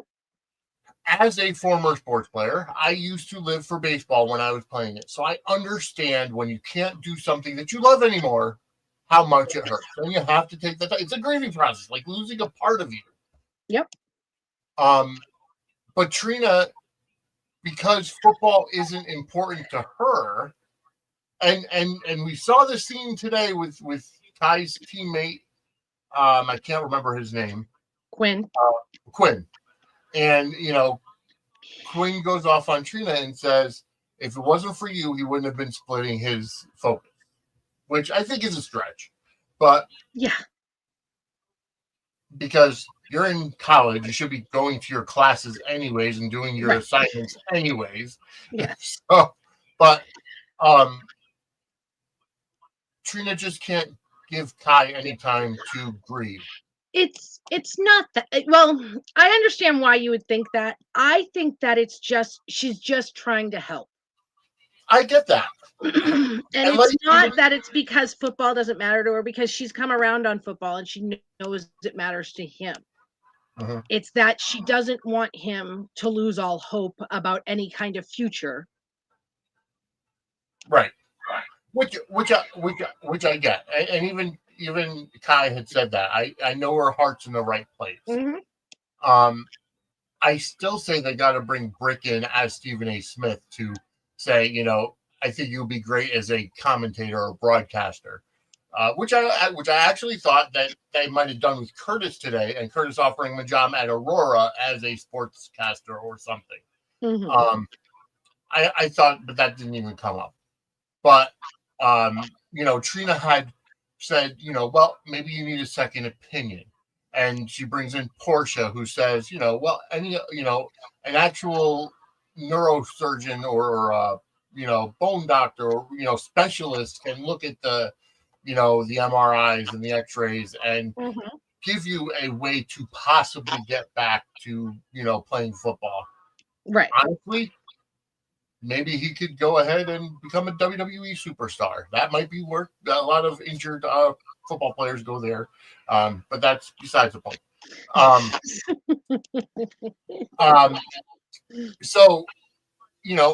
As a former sports player, I used to live for baseball when I was playing it. So I understand when you can't do something that you love anymore, how much it hurts. And you have to take the time. It's a grieving process, like losing a part of you.
Yep.
But Trina, because football isn't important to her, and we saw the scene today with Ty's teammate. I can't remember his name.
Quinn.
Quinn. And Quinn goes off on Trina and says, if it wasn't for you, he wouldn't have been splitting his focus, which I think is a stretch. But
yeah,
because you're in college, you should be going to your classes anyways and doing your assignments anyways.
Yeah.
So, but Trina just can't give Kai any time to grieve.
It's not that well, I understand why you would think that. I think that she's just trying to help.
I get that.
And it's not that it's because football doesn't matter to her, because she's come around on football and she knows it matters to him.
Mm-hmm.
It's that she doesn't want him to lose all hope about any kind of future.
Right. Which I get. And even Kai had said that. I know her heart's in the right place.
Mm-hmm.
I still say they got to bring Brick in as Stephen A. Smith to say, I think you'll be great as a commentator or broadcaster, which I actually thought that they might have done with Curtis today, and Curtis offering him a job at Aurora as a sportscaster or something.
Mm-hmm.
I thought, but that didn't even come up. But Trina had said, well, maybe you need a second opinion. And she brings in Portia, who says, well, an actual neurosurgeon or bone doctor or specialist can look at the MRIs and the X-rays and give you a way to possibly get back to playing football.
Right.
Honestly, maybe he could go ahead and become a WWE superstar. That might be work. A lot of injured football players go there, but that's besides the point. So,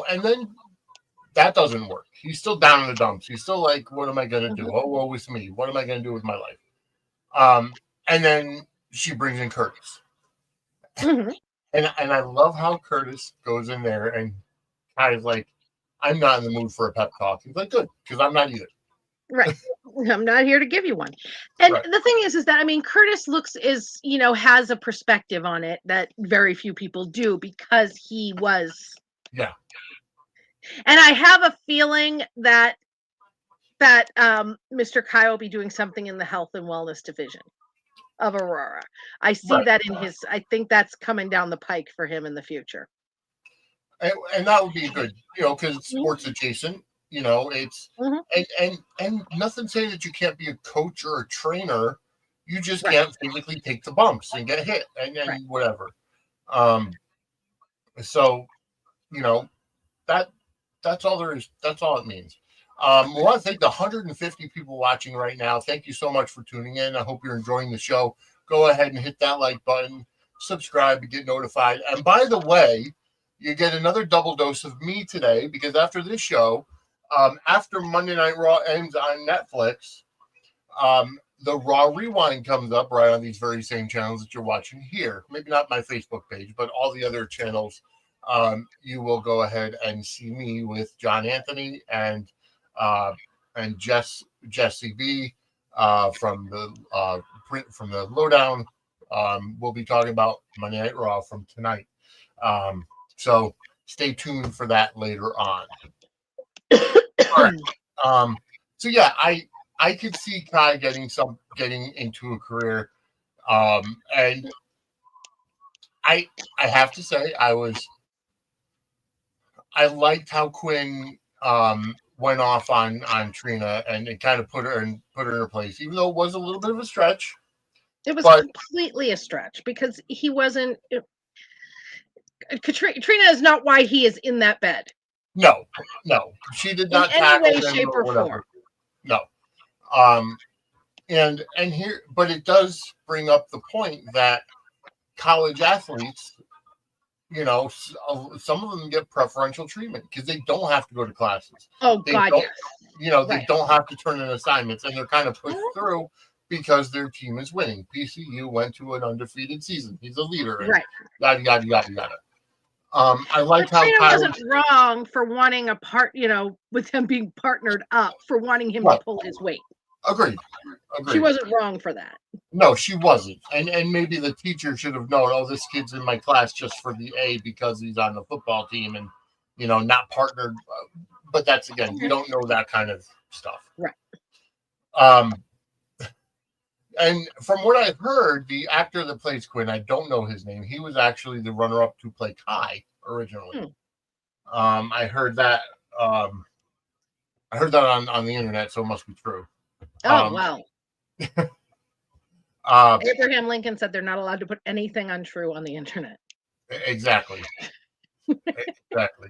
and then that doesn't work. He's still down in the dumps. He's still like, what am I going to do? Oh, woe is me. What am I going to do with my life? And then she brings in Curtis. And I love how Curtis goes in there and Kai's like, I'm not in the mood for a pep talk. He's like, good, because I'm not either.
Right. I'm not here to give you one. And the thing is that, I mean, Curtis has a perspective on it that very few people do, because he was.
Yeah.
And I have a feeling that Mr. Kai will be doing something in the health and wellness division of Aurora. I see that in I think that's coming down the pike for him in the future.
And that would be good, because it's sports adjacent. It's and nothing saying that you can't be a coach or a trainer. You just can't physically take the bumps and get hit and whatever. So that's all there is. That's all it means. We want to thank the 150 people watching right now. Thank you so much for tuning in. I hope you're enjoying the show. go ahead and hit that like button, subscribe to get notified. And by the way, you get another double dose of me today, because after this show, after Monday Night Raw ends on Netflix, the Raw Rewind comes up right on these very same channels that you're watching here. Maybe not my Facebook page, but all the other channels. You will go ahead and see me with John Anthony and Jesse B from the Lowdown. We'll be talking about Monday Night Raw from tonight. So stay tuned for that later on. All right. So yeah, I could see Kai getting into a career, and I have to say I liked how Quinn went off on Trina and it kind of put her in her place, even though it was a little bit of a stretch.
It was completely a stretch because he wasn't. Trina is not why he is in that bed.
No, she did not
in any way, shape, or
whatever.
Form.
No, and here, but it does bring up the point that college athletes, you know, some of them get preferential treatment because they don't have to go to classes.
Oh, God, yes.
You know, they don't have to turn in assignments, and they're kind of pushed through because their team is winning. PCU went to an undefeated season. He's a leader. And yada, yada, yada, yada. I like how
Trina wasn't wrong for wanting a part, you know, with them being partnered up, for wanting him to pull his weight.
Agreed.
She wasn't wrong for that.
No, she wasn't. And maybe the teacher should have known, oh, this kid's in my class just for the A because he's on the football team and, you know, not partnered. But that's, again, you don't know that kind of stuff.
Right.
And from what I've heard, the actor that plays Quinn, I don't know his name. He was actually the runner-up to play Kai originally. I heard that. I heard that on the internet, so it must be true.
Oh, wow. Abraham Lincoln said they're not allowed to put anything untrue on the internet.
Exactly. Exactly.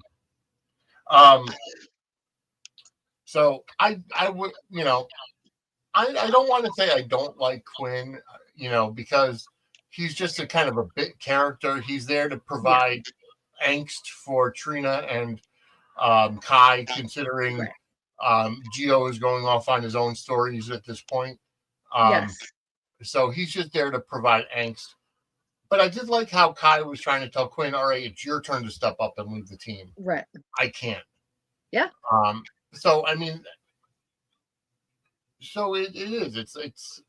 So I would, you know, I don't want to say I don't like Quinn, you know, because he's just a kind of a bit character. He's there to provide angst for Trina and Kai, considering Gio is going off on his own stories at this point. So he's just there to provide angst. But I did like how Kai was trying to tell Quinn, all right, it's your turn to step up and leave the team.
Right.
I can't.
Yeah.
So, I mean, so it is. It's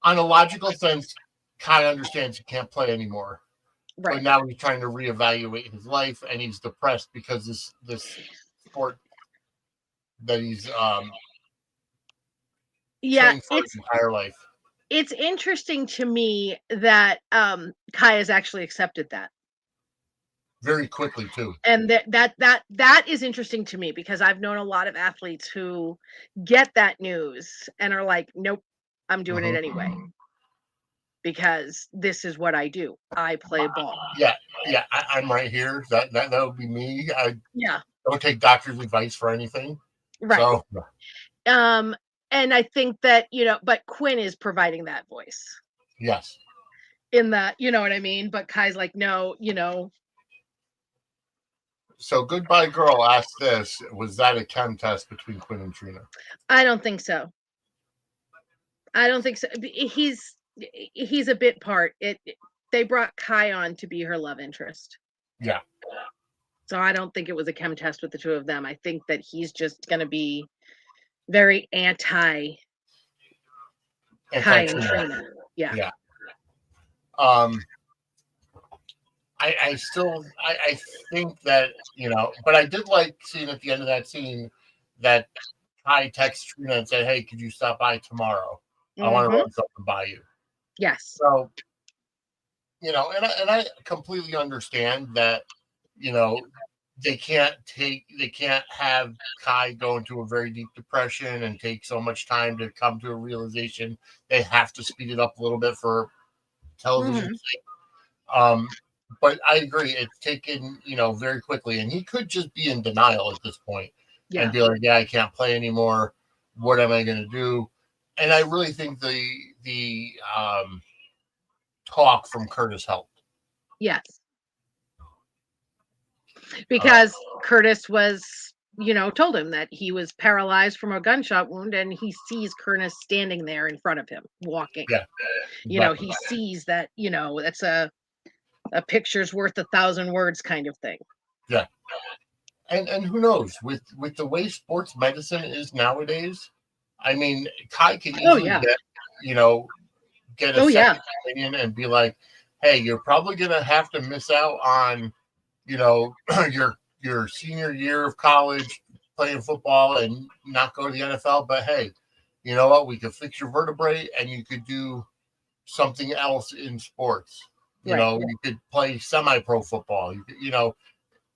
on a logical sense, Kai understands he can't play anymore. Right. But now he's trying to reevaluate his life, and he's depressed because this sport that he's trained for his entire life.
It's interesting to me that Kai has actually accepted that
very quickly too,
and that is interesting to me because I've known a lot of athletes who get that news and are like, nope, I'm doing it anyway because this is what I do. I play ball.
I'm right here. That would be me. I don't take doctor's advice for anything.
Right. So, and I think that, you know, but Quinn is providing that voice.
Yes.
In that, you know what I mean? But Kai's like, no, you know.
So Goodbye Girl asked this, was that a chem test between Quinn and Trina?
I don't think so. I don't think so. He's a bit part. They brought Kai on to be her love interest.
Yeah.
So I don't think it was a chem test with the two of them. I think that he's just going to be very anti Kai and Trina. Yeah.
I think that, you know, but I did like seeing at the end of that scene that Kai texts Trina and said, hey, could you stop by tomorrow? I want to run something by you.
Yes.
So, you know, and I completely understand that, you know, they can't have Kai go into a very deep depression and take so much time to come to a realization. They have to speed it up a little bit for television. But I agree, it's taken, you know, very quickly, and he could just be in denial at this point and be like, I can't play anymore. What am I going to do? And I really think the the talk from Curtis helped.
Yes. Because Curtis was, told him that he was paralyzed from a gunshot wound, and he sees Curtis standing there in front of him, walking.
Yeah.
Exactly. He sees that, that's a picture's worth 1,000 words kind of thing.
Yeah. And who knows, with the way sports medicine is nowadays, I mean, Kai can easily get a second opinion and be like, hey, you're probably going to have to miss out on, your senior year of college playing football and not go to the NFL. But hey, you know what? We could fix your vertebrae and you could do something else in sports. You could play semi-pro football,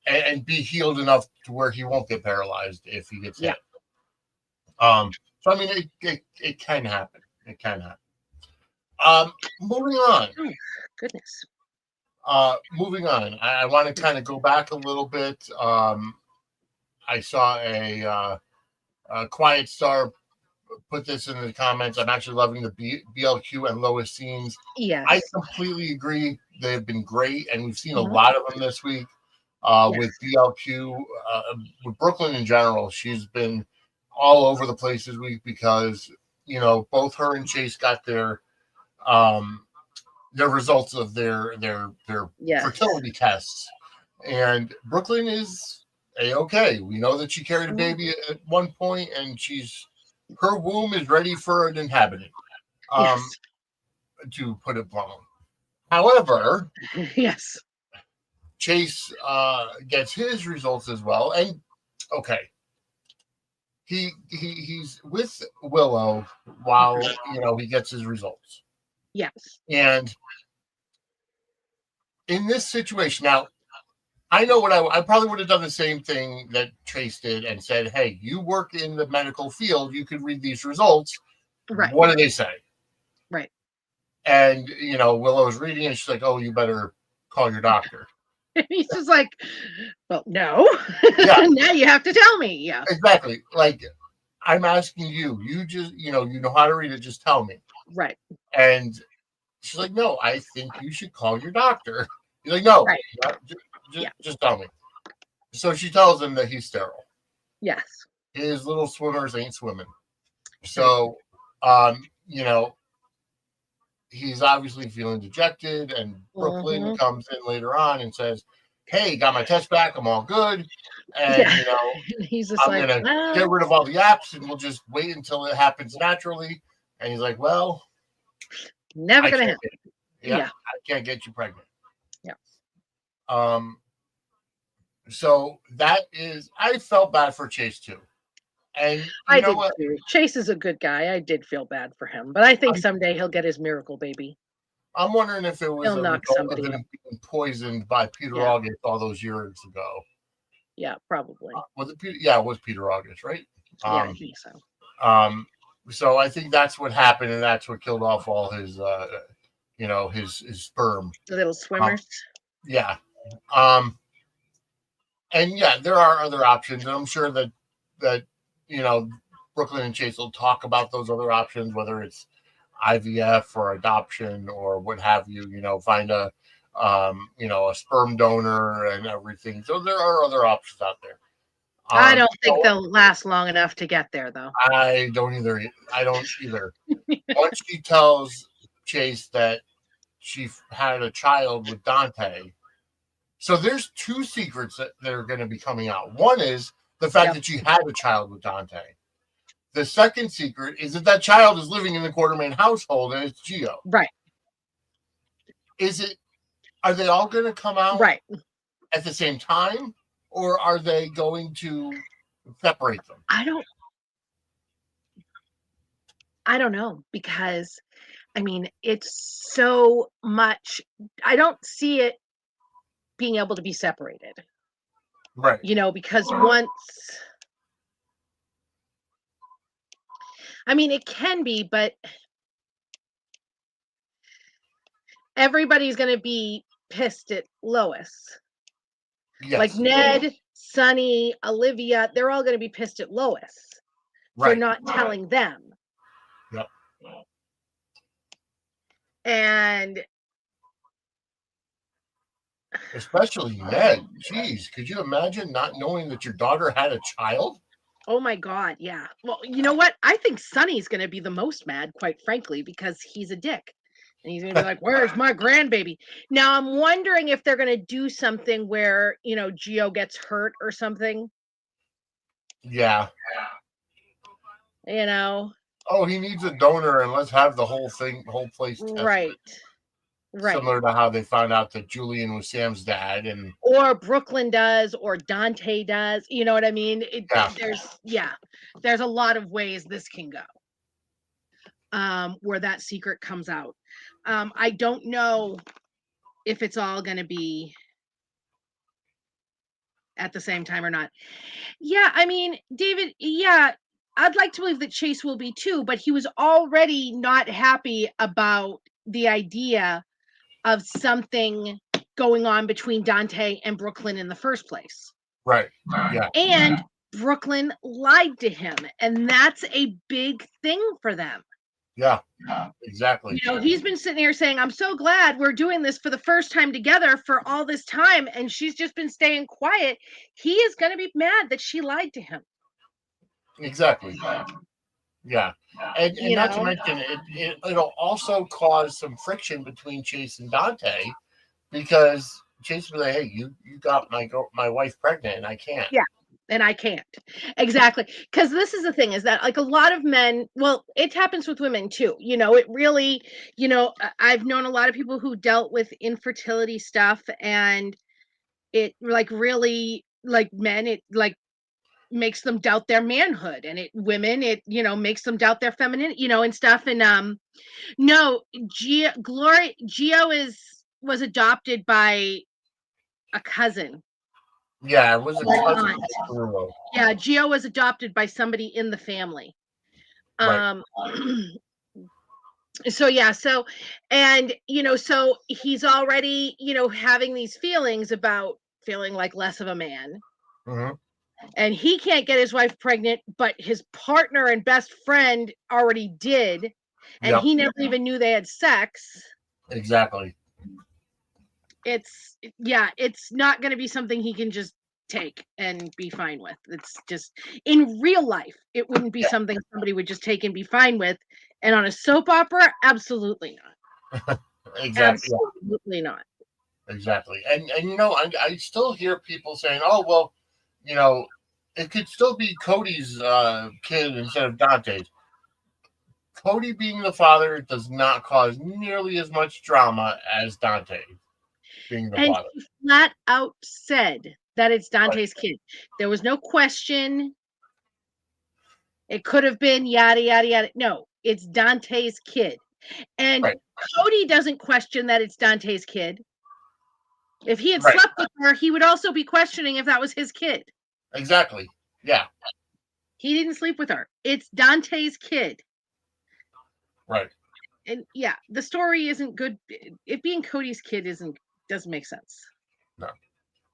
and be healed enough to where he won't get paralyzed if he gets hit. So I mean, it can happen. It can happen. Moving on.
Oh, goodness.
Moving on. I want to kind of go back a little bit. I saw a Quiet Star put this in the comments. I'm actually loving the BLQ and Lois scenes.
Yes.
I completely agree. They've been great, and we've seen a lot of them this week. With BLQ, with Brooklyn in general, she's been all over the place this week because both her and Chase got their results of their fertility tests, and Brooklyn is a-okay. We know that she carried a baby at one point, and her womb is ready for an inhabitant. To put it bluntly. However,
yes.
Chase gets his results as well, and he's with Willow while he gets his results.
Yes.
And in this situation, now I know what I probably would have done the same thing that Chase did and said, "Hey, you work in the medical field, you could read these results.
Right.
What do they say?"
Right.
And Willow's reading, and she's like, "Oh, you better call your doctor."
He's just like, well, no. Yeah. Now you have to tell me. Yeah.
Exactly. Like, I'm asking you. You just, you know how to read it. Just tell me.
Right.
And she's like, "No, I think you should call your doctor." He's like, "No, just tell me." So she tells him that he's sterile.
Yes.
His little swimmers ain't swimming. So, he's obviously feeling dejected, and Brooklyn comes in later on and says, "Hey, got my test back. I'm all good." And,
he's just
I'm going to get rid of all the apps and we'll just wait until it happens naturally. And he's like, "Well,
never going to happen.
Yeah. I can't get you pregnant."
Yeah.
So I felt bad for Chase too. And
I did too. Chase is a good guy. I did feel bad for him, but I think someday he'll get his miracle baby.
I'm wondering if it was
a result of him
being poisoned by Peter August all those years ago.
Yeah, probably.
Was it Peter? Yeah, it was Peter August, right?
I think so.
So I think that's what happened, and that's what killed off all his, his sperm.
The little swimmers.
Yeah. And yeah, there are other options, and I'm sure that Brooklyn and Chase will talk about those other options, whether it's IVF or adoption or what have you. Find a sperm donor and everything. So there are other options out there.
I don't think they'll last long enough to get there, though.
I don't either. Once she tells Chase that she had a child with Dante, so there's two secrets that are going to be coming out. One is the fact that she had a child with Dante. The second secret is that child is living in the Quartermain household, and it's Gio.
Right.
Are they all going to come out
at
the same time, or are they going to separate them?
I don't know, because I mean, it's so much. I don't see it being able to be separated.
Right.
Because once, I mean, it can be, but everybody's going to be pissed at Lois.
Yes.
Like Ned, Sonny, Olivia, they're all going to be pissed at Lois for not telling them.
Yep.
And
especially Ned. Jeez, could you imagine not knowing that your daughter had a child?
oh my God, yeah. Well, you know what? I think Sonny's going to be the most mad, quite frankly, because he's a dick. And he's going to be like, where's my grandbaby? Now, I'm wondering if they're going to do something where, Gio gets hurt or something.
Yeah.
Oh,
he needs a donor, and let's have the whole place tested.
Right.
Similar to how they found out that Julian was Sam's dad,
or Brooklyn does, or Dante does. You know what I mean? There's a lot of ways this can go. Where that secret comes out. I don't know if it's all going to be at the same time or not. Yeah, I mean, David, I'd like to believe that Chase will be too, but he was already not happy about the idea of something going on between Dante and Brooklyn in the first place.
Right. Yeah.
And Brooklyn lied to him, and that's a big thing for them.
Yeah, exactly.
He's been sitting here saying, I'm so glad we're doing this for the first time together for all this time, and she's just been staying quiet. He is going to be mad that she lied to him.
Exactly. Yeah. And not to mention, it'll also cause some friction between Chase and Dante, because Chase will be like, hey, you got my wife pregnant, and I can't.
Yeah. And I can't. Exactly. Because this is the thing, is that like a lot of men, well, it happens with women too. It really, I've known a lot of people who dealt with infertility stuff, and it like really, like men, it like makes them doubt their manhood, and women, it makes them doubt their femininity, and stuff. And no, Gio was adopted by a cousin.
Yeah, it was a cousin.
Yeah, Gio was adopted by somebody in the family.
Right.
So he's already, having these feelings about feeling like less of a man.
Mm-hmm.
And he can't get his wife pregnant, but his partner and best friend already did, and he never even knew they had sex.
Exactly.
It's not going to be something he can just take and be fine with. It's just, in real life, it wouldn't be something somebody would just take and be fine with. And on a soap opera, absolutely not.
Exactly.
Absolutely not.
Exactly. And I still hear people saying, oh, well, it could still be Cody's kid instead of Dante's. Cody being the father does not cause nearly as much drama as Dante being the father.
He flat out said that it's Dante's kid. There was no question. It could have been yada, yada, yada. No, it's Dante's kid. And Cody doesn't question that it's Dante's kid. If he had slept with her, he would also be questioning if that was his kid.
Exactly. Yeah.
He didn't sleep with her. It's Dante's kid.
Right.
And the story isn't good. It being Cody's kid doesn't make sense.
No.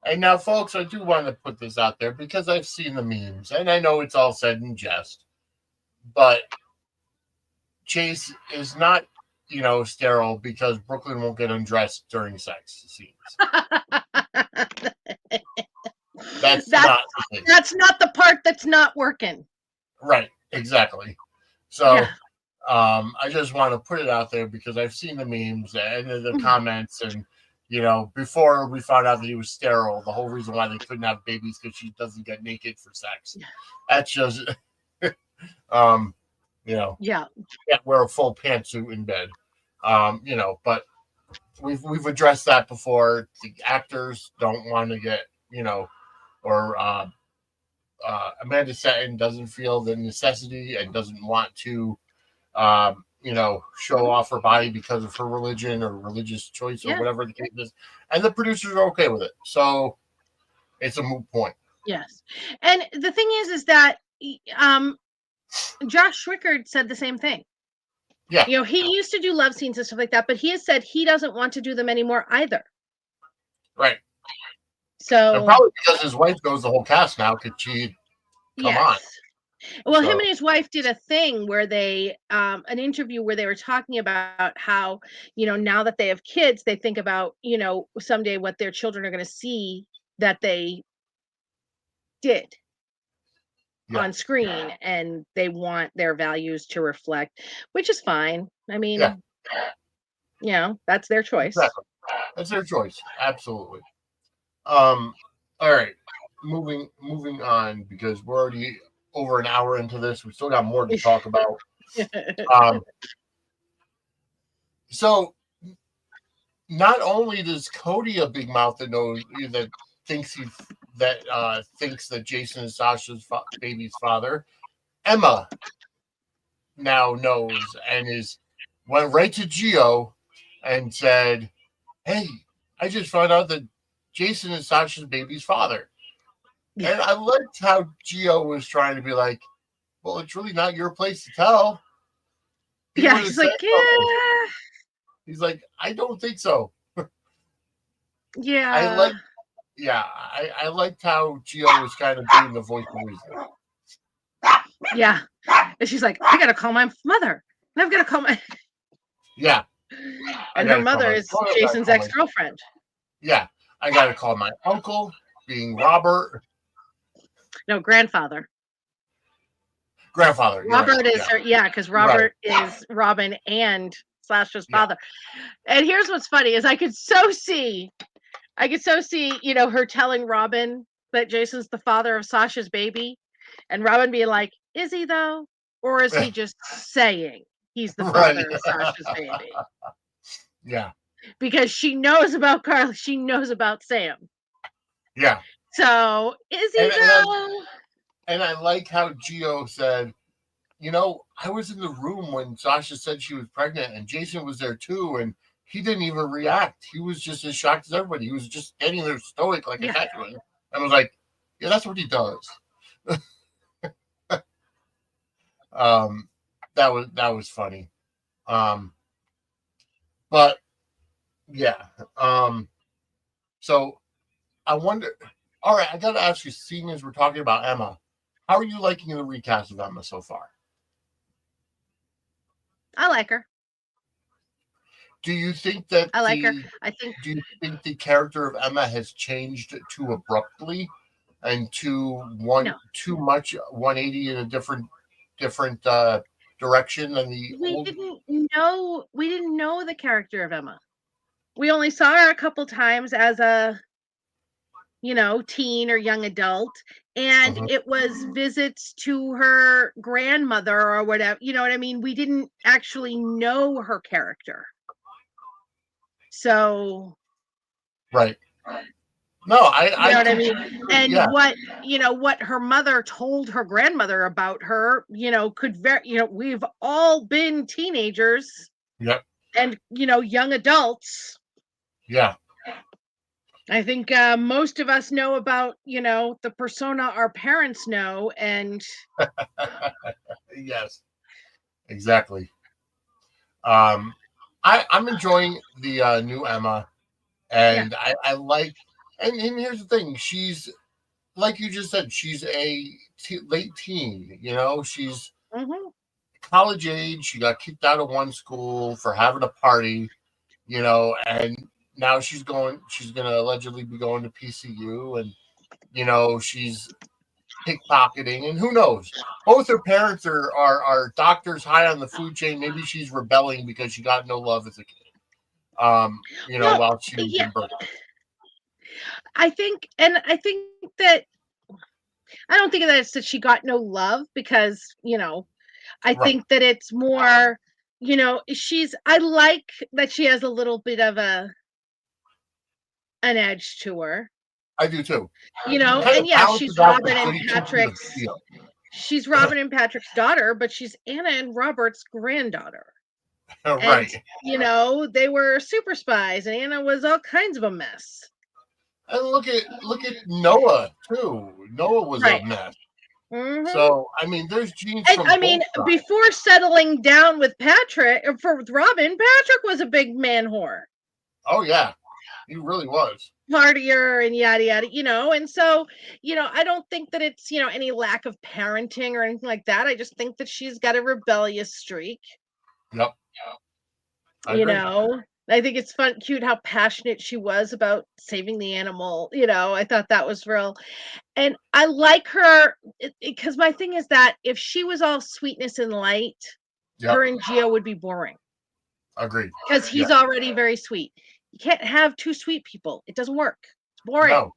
And now, folks, I do want to put this out there because I've seen the memes, and I know it's all said in jest, but Chase is not, sterile because Brooklyn won't get undressed during sex scenes. That's not
the part that's not working.
Right. Exactly. So, I just want to put it out there because I've seen the memes and the comments, and before we found out that he was sterile, the whole reason why they couldn't have babies because she doesn't get naked for sex. That's just, can't wear a full pantsuit in bed. But we've addressed that before. The actors don't want to get, or Amanda Setton doesn't feel the necessity and doesn't want to, show off her body because of her religion or religious choice or whatever the case is. And the producers are okay with it. So it's a moot point.
Yes. And the thing is that Josh Schwickard said the same thing.
Yeah.
He used to do love scenes and stuff like that, but he has said he doesn't want to do them anymore either.
Right.
So
and probably because his wife goes the whole cast now, could she come on?
Well, him
So
and his wife did a thing where they, an interview where they were talking about how, now that they have kids, they think about, someday what their children are going to see that they did
yeah,
on screen, and they want their values to reflect, which is fine. I
yeah,
mean, that's their choice.
exactly. That's their choice. Absolutely. All right. Moving on because we're already over an hour into this. We still got more to talk about. Um, so not only does Cody a big mouth that thinks thinks that Jason is Sasha's baby's father, Emma now knows and went right to Gio and said, "Hey, I just found out that Jason is Sasha's baby's father."
Yeah,
And I liked how Gio was trying to be like, "Well, it's really not your place to tell." He
yeah.
would have
He's
said
like,
something.
yeah,
He's like, "I don't think so." I
yeah,
like, yeah, I liked how Gio was kind of being the voice of reason.
yeah. And she's like, I gotta call my mother, and I've got to call my.
Yeah, I
And her
got to call
mother
my
is
brother. I gotta
Jason's
call my
ex-girlfriend.
yeah. I got to call my uncle, being Robert,
No, grandfather.
grandfather. You're right.
Robert is
Yeah,
her, yeah, because
right.
Robert is Robin and Slasher's
Yeah,
father. And here's what's funny is I could so see, her telling Robin that Jason's the father of Sasha's baby, and Robin being like, "Is he though, or is he just saying he's the
right.
father of Sasha's baby?"
Yeah,
Because she knows about Carly, she knows about Sam.
yeah.
So is he
And and I
though?
and I like how Gio said, I was in the room when Sasha said she was pregnant, and Jason was there too, and he didn't even react. He was just as shocked as everybody. He was just standing there stoic like a
Yeah,
statue, and I was like, "Yeah, that's what he does." um, that was funny. Um, but yeah. So I wonder. All right, I got to ask you, seeing as we're talking about Emma, how are you liking the recast of Emma so far?
I like her.
Do you think that
I like her.
the
I think
do you think the character of Emma has changed too abruptly and
no.
too much 180 in a different direction than the
We
old?
didn't know the character of Emma. We only saw her a couple times as a, teen or young adult, and
Mhm.
it was visits to her grandmother or whatever, you know what I mean? We didn't actually know her character. So,
Right. No,
you
I
know what I mean?
completely agree.
And
Yeah.
what her mother told her grandmother about her, could very, we've all been teenagers
Yep.
and, young adults.
Yeah.
I think most of us know about, the persona our parents know. And
Yes. Exactly. Um, I'm enjoying the new Emma,
yeah,
and I like. And here's the thing: she's like you just said, she's late teen. She's
hmm
college age. She got kicked out of one school for having a party. And now she's gonna allegedly be going to PCU, and she's pickpocketing, and who knows? Both her parents are doctors high on the food chain. Maybe she's rebelling because she got no love as a kid.
well,
While she was
yeah,
in birth.
I think that I don't think that it's that she got no love, because I
Right.
think that it's more, I like that she has a little bit of an edge to her,
I do too. Kind
and
of
yeah,
balances out the goody two shoes of Gio.
She's Robin and Patrick's daughter, but she's Anna and Robert's granddaughter. And
Right.
they were super spies, and Anna was all kinds of a mess.
And look at Noah too. Noah was a
Right.
mess.
hmm
So I mean, there's genes
And
from
I
both
mean,
sides.
before settling down with Patrick, with Robin, Patrick was a big man whore.
Oh yeah, He really was.
Partier and yada yada, and so, I don't think that it's, any lack of parenting or anything like that. I just think that she's got a rebellious streak.
Yep. I
you
agree.
know I think it's cute how passionate she was about saving the animal. I thought that was real, and I like her because my thing is that if she was all sweetness and light,
Yep.
her and Gio would be boring.
Agreed.
Because he's already very sweet. You can't have two sweet people. It doesn't work. It's boring.
No.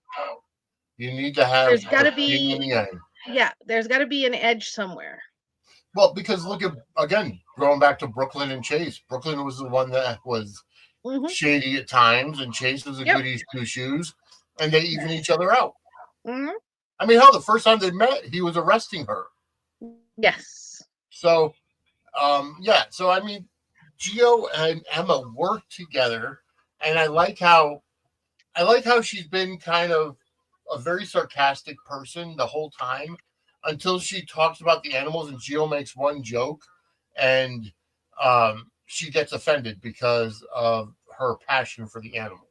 You need to have
There's got to
the
be
yin and yang.
Yeah, there's got to be an edge somewhere.
Well, because look at, again, going back to Brooklyn and Chase. Brooklyn was the one that was shady at times, and Chase was a goody two shoes, and they even each other out. I mean, hell, the first time they met, he was arresting her.
Yes.
So, So, I mean, Gio and Emma work together, and I like how she's been kind of a very sarcastic person the whole time until she talks about the animals, and Gio makes one joke, and she gets offended because of her passion for the animals.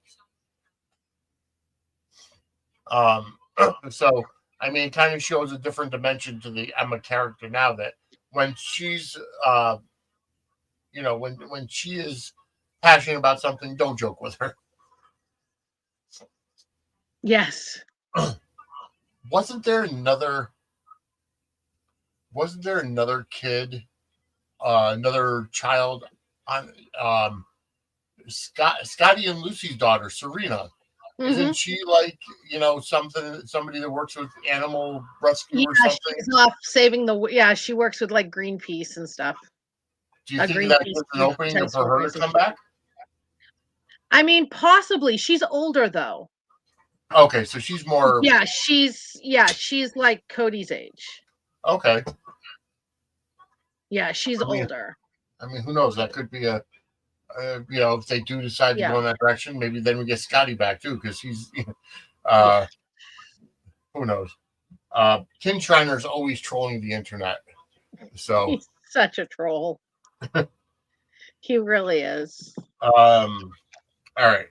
So, I mean, it kind of shows a different dimension to the Emma character now, that when she's, when she is passionate about something, don't joke with her.
Yes.
Wasn't there another kid, another child on Scotty and Lucy's daughter, Serena? Isn't she like, somebody that works with animal rescue or something?
She's off saving she works with like Greenpeace and stuff.
Do you think that gives an opening for her to come back?
I mean, possibly. She's older though.
Okay, so she's more.
Yeah, she's like Cody's age.
Okay.
Yeah, she's older.
I mean, who knows? That could be if they do decide to go in that direction, maybe then we get Scotty back too, because he's, who knows? Kim Schreiner's always trolling the internet, so
he's such a troll. He really is.
All right.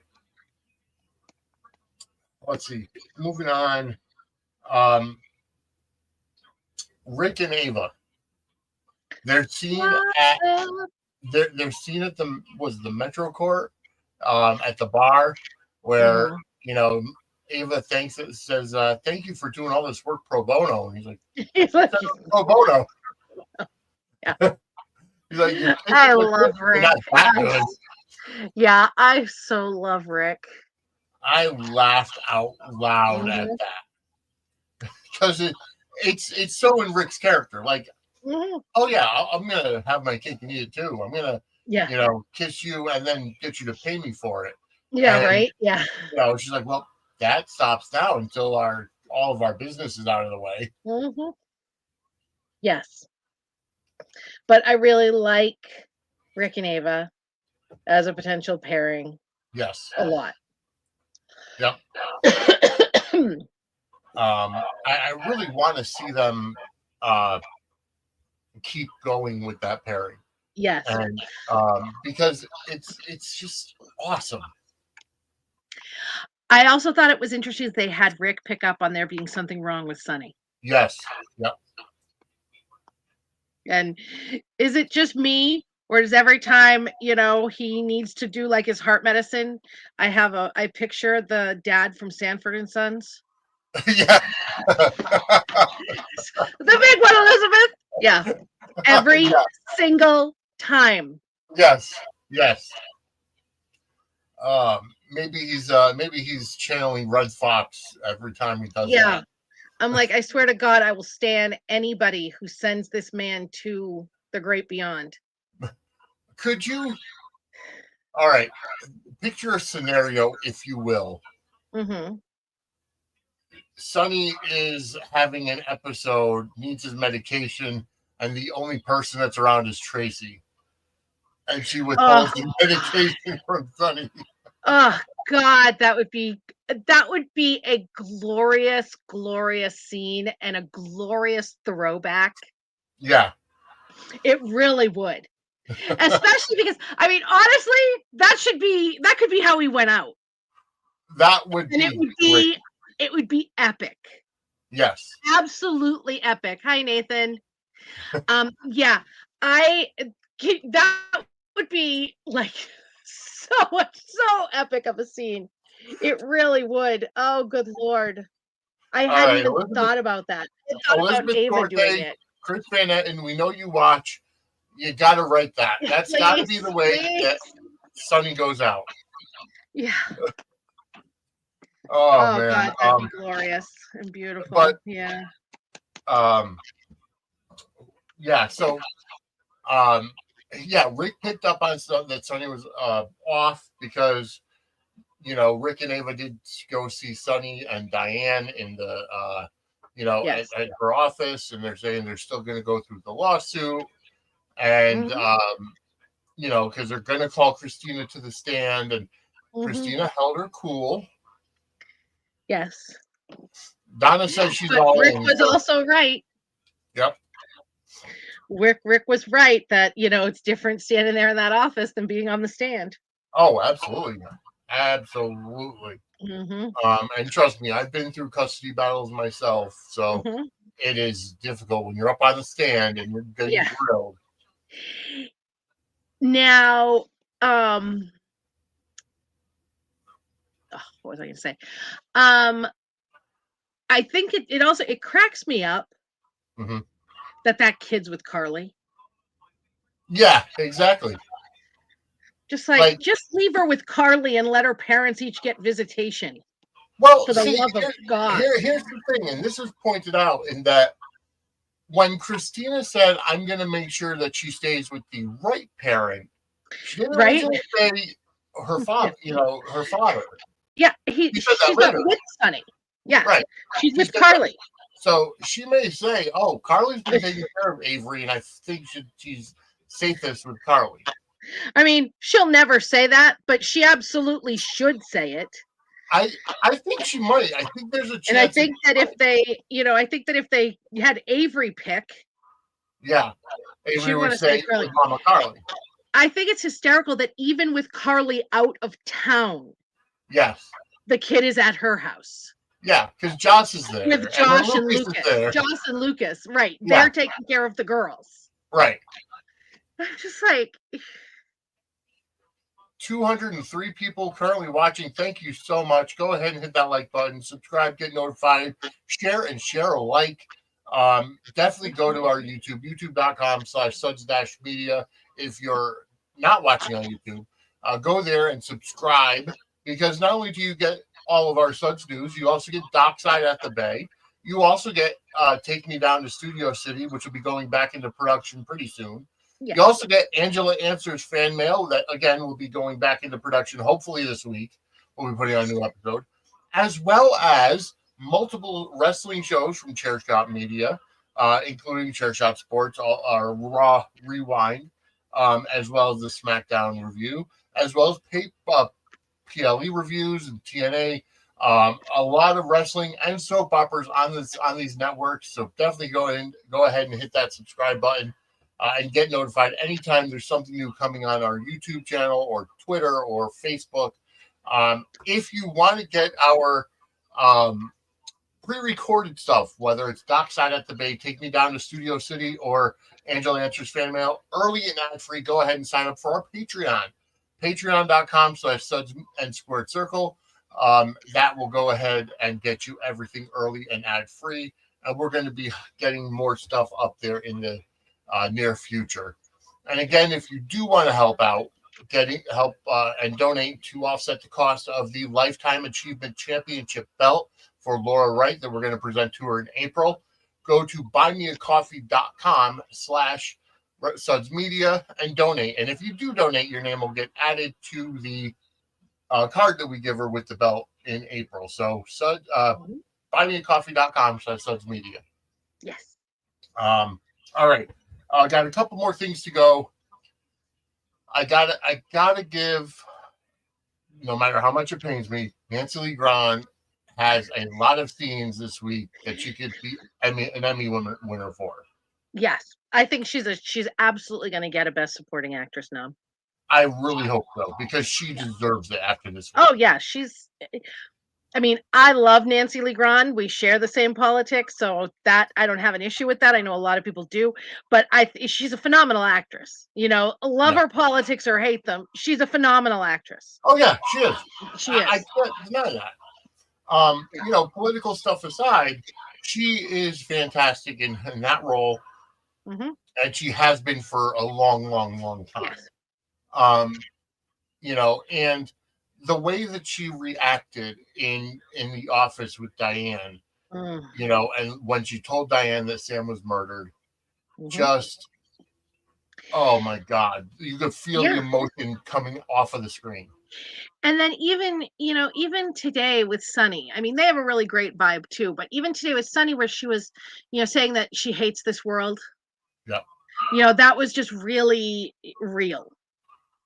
Let's see. Moving on. Rick and Ava. They're seen at the Metro Court at the bar where Ava says thank you for doing all this work pro bono, and he's like pro bono.
Yeah.
He's like,
I love Rick. Yeah, I so love Rick.
I laughed out loud at that because it's so in Rick's character. Like, oh yeah, I'm gonna have my cake and eat it too. I'm gonna, kiss you and then get you to pay me for it.
Yeah, and, right. Yeah.
She's like, well, that stops now until all of our business is out of the way.
Yes, but I really like Rick and Ava as a potential pairing.
Yes,
a lot.
Yep. I really want to see them keep going with that pairing.
Yes,
and because it's just awesome.
I also thought it was interesting that they had Rick pick up on there being something wrong with Sonny.
Yes. Yep.
And is it just me, or does every time he needs to do like his heart medicine, I picture the dad from Sanford and Sons?
Yeah.
The big one, Elizabeth. Yeah. Every single time.
Yes. Maybe he's channeling Red Fox every time he does that.
Yeah. I'm like, I swear to God, I will stand anybody who sends this man to the great beyond.
Could you? All right. Picture a scenario, if you will. Sonny is having an episode, needs his medication, and the only person that's around is Tracy. And she withholds the medication from Sonny.
Oh God, that would be a glorious, glorious scene and a glorious throwback.
Yeah.
It really would. Especially because, I mean, honestly, that could be how he went out.
That would
And
be great.
it would be epic.
Yes.
Absolutely epic. Hi, Nathan. Yeah, that would be like so epic of a scene. It really would. Oh, good Lord. I
All
hadn't
right,
even thought about that. I thought about
Elizabeth
Ava doing
Corday,
it.
Chris Van Etten, we know you watch. You got to write that. That's got to be the way that Sonny goes out.
Yeah.
Oh
Oh
man.
God, that'd be glorious and beautiful.
But
yeah.
Yeah. So yeah, Rick picked up on stuff that Sonny was off because Rick and Ava did go see Sonny and Diane in the
Yes.
at her office, and they're saying they're still going to go through the lawsuit, and because they're going to call Christina to the stand, and Christina held her cool.
Yes.
Donna says she's
But
all
Rick
in.
was also right.
Yep.
Rick was right that it's different standing there in that office than being on the stand.
Oh, absolutely. Absolutely. And trust me, I've been through custody battles myself, so it is difficult when you're up on the stand and you're getting grilled.
Now, what was I going to say? I think it also cracks me up that kid's with Carly.
Yeah, exactly.
Just just leave her with Carly and let her parents each get visitation.
Well,
for the love of God.
Here's the thing, and this is pointed out in that when Christina said, "I'm going to make sure that she stays with the right parent," she didn't originally say her father. Her father.
Yeah, she's not with Sonny. Yeah, right. She's with Carly.
So she may say, "Oh, Carly's been taking care of Avery, and I think she's safest with Carly."
I mean, she'll never say that, but she absolutely should say it.
I think she might. I think there's a chance.
And I think that if they had Avery pick,
Avery would say Mama Carly.
I think it's hysterical that even with Carly out of town, the kid is at her house.
Yeah, because Josh is there.
With Josh and Lucas. Josh and Lucas, right. Yeah. They're taking care of the girls.
Right.
I'm just like
203 people currently watching. Thank you so much. Go ahead and hit that like button, subscribe, get notified, share alike. Definitely go to our YouTube, youtube.com/suds-media. If you're not watching on YouTube, go there and subscribe, because not only do you get all of our Suds news, you also get Dockside at the Bay. You also get Take Me Down to Studio City, which will be going back into production pretty soon. Yeah. You also get Angela Answers fan mail that, again, will be going back into production hopefully this week. We'll be putting on a new episode, as well as multiple wrestling shows from Chair Shot Media, including Chair Shot Sports, our Raw Rewind, as well as the SmackDown review, as well as PLE reviews and TNA. A lot of wrestling and soap operas on these networks. So definitely go ahead and hit that subscribe button and get notified anytime there's something new coming on our YouTube channel or Twitter or Facebook. If you want to get our pre-recorded stuff, whether it's Dockside at the Bay, Take Me Down to Studio City, or Angela Answers fan mail, early and ad-free, go ahead and sign up for our Patreon. Patreon.com/Suds and Squared Circle. That will go ahead and get you everything early and ad-free. And we're going to be getting more stuff up there in the near future. And again, if you do want to help out, help and donate to offset the cost of the Lifetime Achievement Championship belt for Laura Wright that we're going to present to her in April, go to buymeacoffee.com/Suds Media and donate. And if you do donate, your name will get added to the card that we give her with the belt in April. So buymeacoffee.com/Suds Media.
Yes.
All right. I got a couple more things to go. I gotta give, no matter how much it pains me, Nancy Lee Grahn has a lot of scenes this week that she could be an Emmy winner for.
Yes, I think she's absolutely going to get a Best Supporting Actress nom.
I really hope so, because she deserves it after this week.
Oh yeah, I mean, I love Nancy Lee Grahn. We share the same politics, so that I don't have an issue with that. I know a lot of people do, but she's a phenomenal actress. Love her politics or hate them, she's a phenomenal actress.
Oh yeah, she is.
She is.
I can't deny that. Political stuff aside, she is fantastic in that role, and she has been for a long, long, long time.
Yes.
And the way that she reacted in the office with Diane, and when she told Diane that Sam was murdered, just, oh my God, you could feel the emotion coming off of the screen.
And then even today with Sunny, I mean, they have a really great vibe too, but even today with Sunny, where she was, saying that she hates this world.
Yeah.
That was just really real.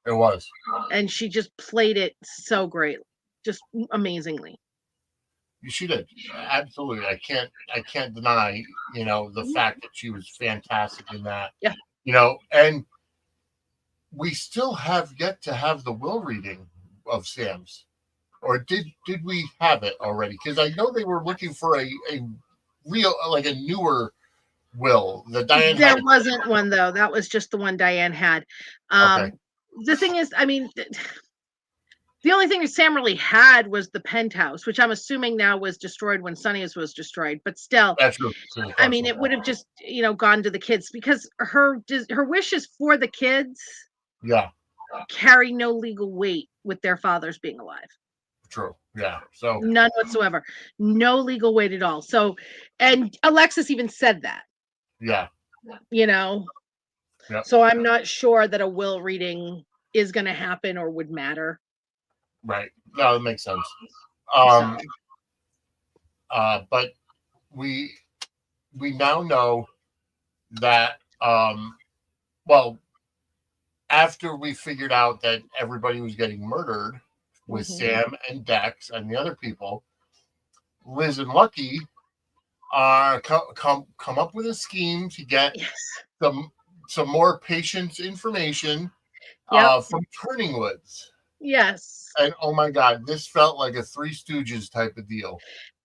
It was.
And she just played it so great, just amazingly.
She did. Absolutely. I can't deny, the fact that she was fantastic in that.
Yeah.
And we still have yet to have the will reading of Sam's. Or did we have it already? Because I know they were looking for a real, like a newer will that Diane
there
had.
Wasn't one, though. That was just the one Diane had.
Okay.
The thing is, I mean, the only thing that Sam really had was the penthouse, which I'm assuming now was destroyed when Sunny's was destroyed. But still,
that's true.
I mean, it would have just, gone to the kids, because her wishes for the kids carry no legal weight with their fathers being alive.
True. Yeah. So
none whatsoever. No legal weight at all. So, and Alexis even said that.
Yeah.
Yep. So I'm not sure that a will reading is going to happen or would matter.
Right. No, that makes sense. But we now know that after we figured out that everybody was getting murdered with Sam and Dex and the other people, Liz and Lucky come up with a scheme to get some more patient's information from Turning Woods.
Yes.
And oh my God, this felt like a Three Stooges type of deal.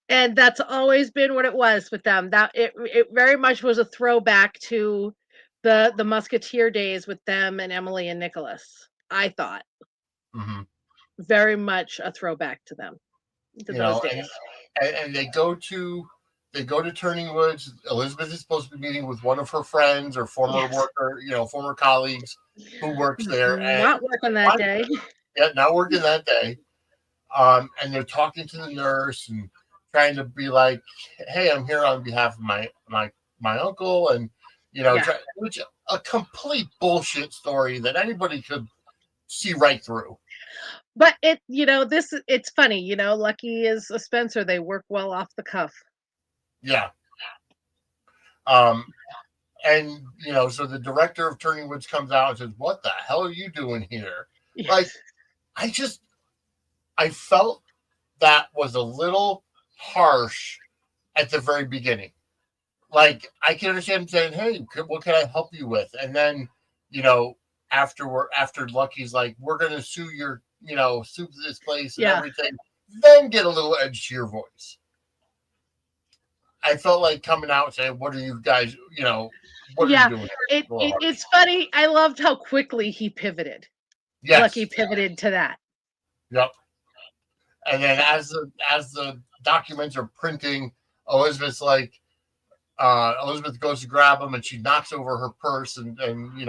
And that's always been what it was with them. That it very much was a throwback to the Musketeer days with them and Emily and Nicholas. I thought very much a throwback to them, to those days.
And they go to Turning Woods. Elizabeth is supposed to be meeting with one of her friends or former worker, former colleagues who works there.
Not working that day.
Yeah, not working that day. And they're talking to the nurse and trying to be like, "Hey, I'm here on behalf of my uncle," and which a complete bullshit story that anybody could see right through.
But it's funny, Lucky is a Spencer. They work well off the cuff.
Yeah. And so the director of Turning Woods comes out and says, "What the hell are you doing here?" Yes. Like, I felt that was a little harsh at the very beginning. Like, I can understand saying, "Hey, what can I help you with?" And then, after Lucky's like, "We're going to sue sue this place and everything," then get a little edge to your voice. I felt like coming out and saying, "What are you guys, what are you doing?"
It's funny. I loved how quickly he pivoted. Yes. Lucky pivoted to that.
Yep. And then as the documents are printing, Elizabeth goes to grab them and she knocks over her purse and she's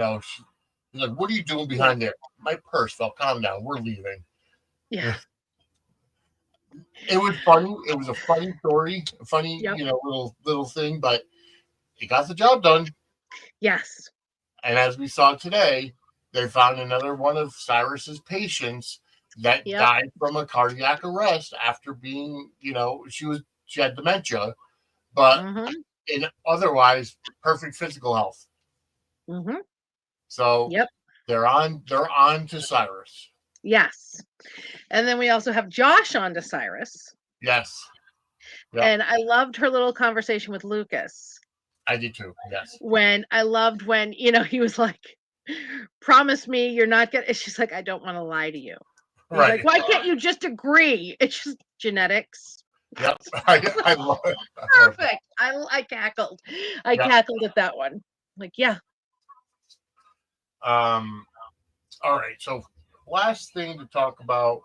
like, "What are you doing behind there?" "My purse fell. Calm down. We're leaving."
Yeah.
It was funny. It was a funny story, a funny, little thing, but it got the job done.
Yes.
And as we saw today, they found another one of Cyrus's patients that died from a cardiac arrest after being, she had dementia, but in otherwise perfect physical health. So they're on to Cyrus.
Yes. And then we also have Josh on to Cyrus.
Yes.
Yep. And I loved her little conversation with Lucas.
I did too. Yes.
I loved when, he was like, promise me you're not gonna. She's like, I don't want to lie to you. He's
Right.
like, why can't you just agree? It's just genetics.
Yep. I love it.
Perfect. I cackled. I
Yep.
cackled at that one. Like, yeah.
All right. So last thing to talk about.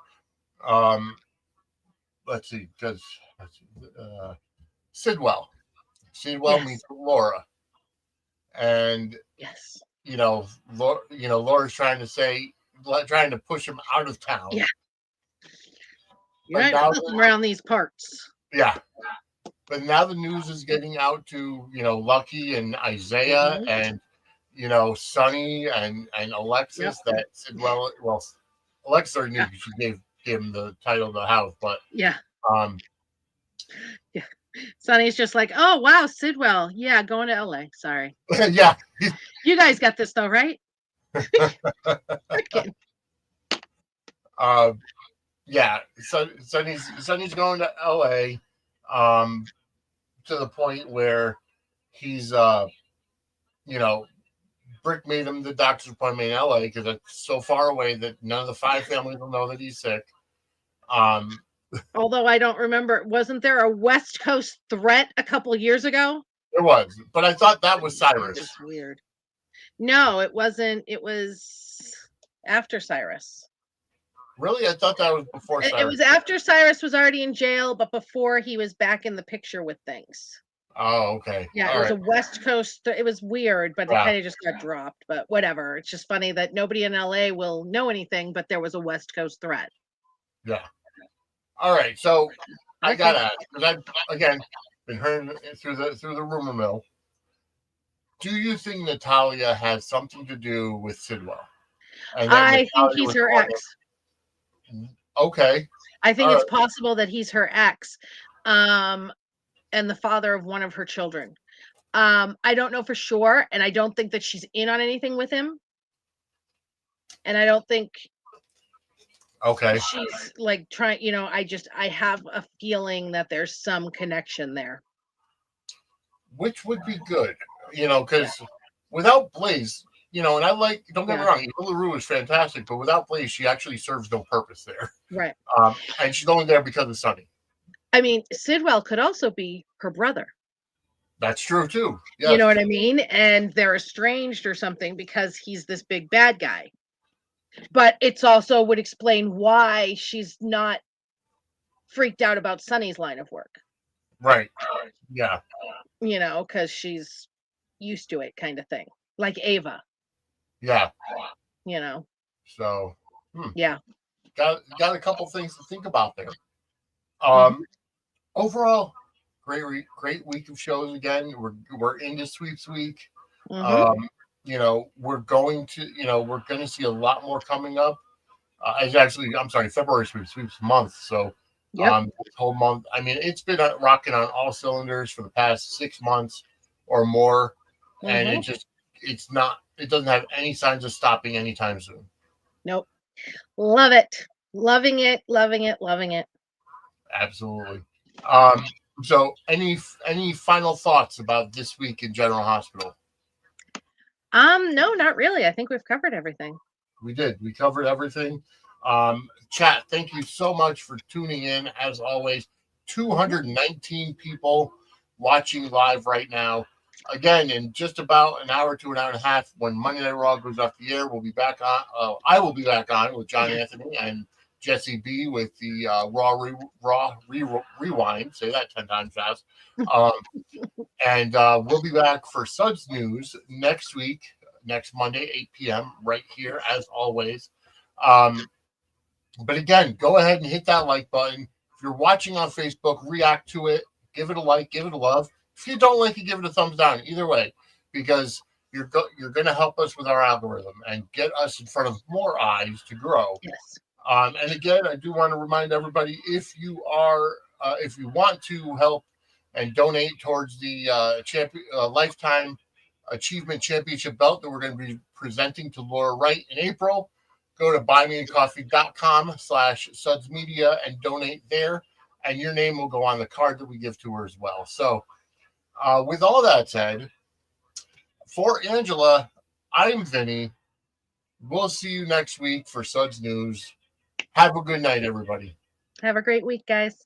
Um, let's see, because Sidwell. Sidwell
Yes.
meets Laura, and
Yes.
Laura's trying to push him out of town.
Yeah. You're
But
not
now,
welcome around these parts.
yeah. But now the news is getting out to Lucky and Isaiah and Sonny and Alexis that Sidwell. Well, Alexis already knew because she gave him the title of the house, but
Yeah.
um,
Yeah. Sonny's just like, oh wow, Sidwell. Yeah, going to LA. Sorry.
yeah.
You guys got this though, right?
Yeah. So Sonny's going to LA, to the point where he's Brick made him the doctor's appointment in LA because it's so far away that none of the 5 families will know that he's sick.
Although I don't remember, wasn't there a West Coast threat a couple years ago?
There was, but I thought that was Cyrus.
It was weird. No, it wasn't. It was after Cyrus.
Really? I thought that was before Cyrus.
It was after Cyrus was already in jail, but before he was back in the picture with things.
Oh, okay.
Yeah, it was a West Coast. It was weird, but it kind of just got dropped. But whatever. It's just funny that nobody in LA will know anything, but there was a West Coast threat.
Yeah. All right. So I got to ask, because I've, again, been hearing through the rumor mill. Do you think Natalia has something to do with Sidwell?
I think he's her ex.
Okay.
I think it's possible that he's her ex, and the father of one of her children. I don't know for sure, and I don't think that she's in on anything with him. And I don't think she's like trying, I have a feeling that there's some connection there.
Which would be good, because without Blaze, and I don't get me wrong, Eva LaRue is fantastic, but without Blaze, she actually serves no purpose there.
Right.
And she's only there because of Sonny.
I mean, Sidwell could also be her brother.
That's true too. Yes.
You know what I mean? And they're estranged or something because he's this big bad guy. But it's also would explain why she's not freaked out about Sonny's line of work.
Right. Yeah.
Because she's used to it, kind of thing. Like Ava.
Yeah.
So.
Yeah. Got a couple things to think about there. Overall, great week of shows again. We're into sweeps week. We're going to see a lot more coming up. February sweeps month. So this whole month, I mean, it's been rocking on all cylinders for the past 6 months or more, and it doesn't have any signs of stopping anytime soon.
Nope. Love it. Loving it. Loving it. Loving it.
Absolutely. So any final thoughts about this week in General Hospital?
No, not really. I think we've covered everything.
We did. We covered everything. Chat, thank you so much for tuning in. As always, 219 people watching live right now. Again, in just about an hour to an hour and a half, when Monday Night Raw goes off the air, we'll be back on. I will be back on with John Anthony and Jesse B with the Raw Rewind. Say that 10 times fast. And we'll be back for Suds News next week, next Monday, 8 p.m. right here, as always. But again, go ahead and hit that like button. If you're watching on Facebook, react to it. Give it a like, give it a love. If you don't like it, give it a thumbs down. Either way, because you're going to help us with our algorithm and get us in front of more eyes to grow.
Yes.
And again, I do want to remind everybody, if you want to help and donate towards the Lifetime Achievement Championship belt that we're going to be presenting to Laura Wright in April, go to buymeacoffee.com/Suds Media and donate there, and your name will go on the card that we give to her as well. So with all that said, for Angela, I'm Vinny. We'll see you next week for Suds News. Have a good night, everybody.
Have a great week, guys.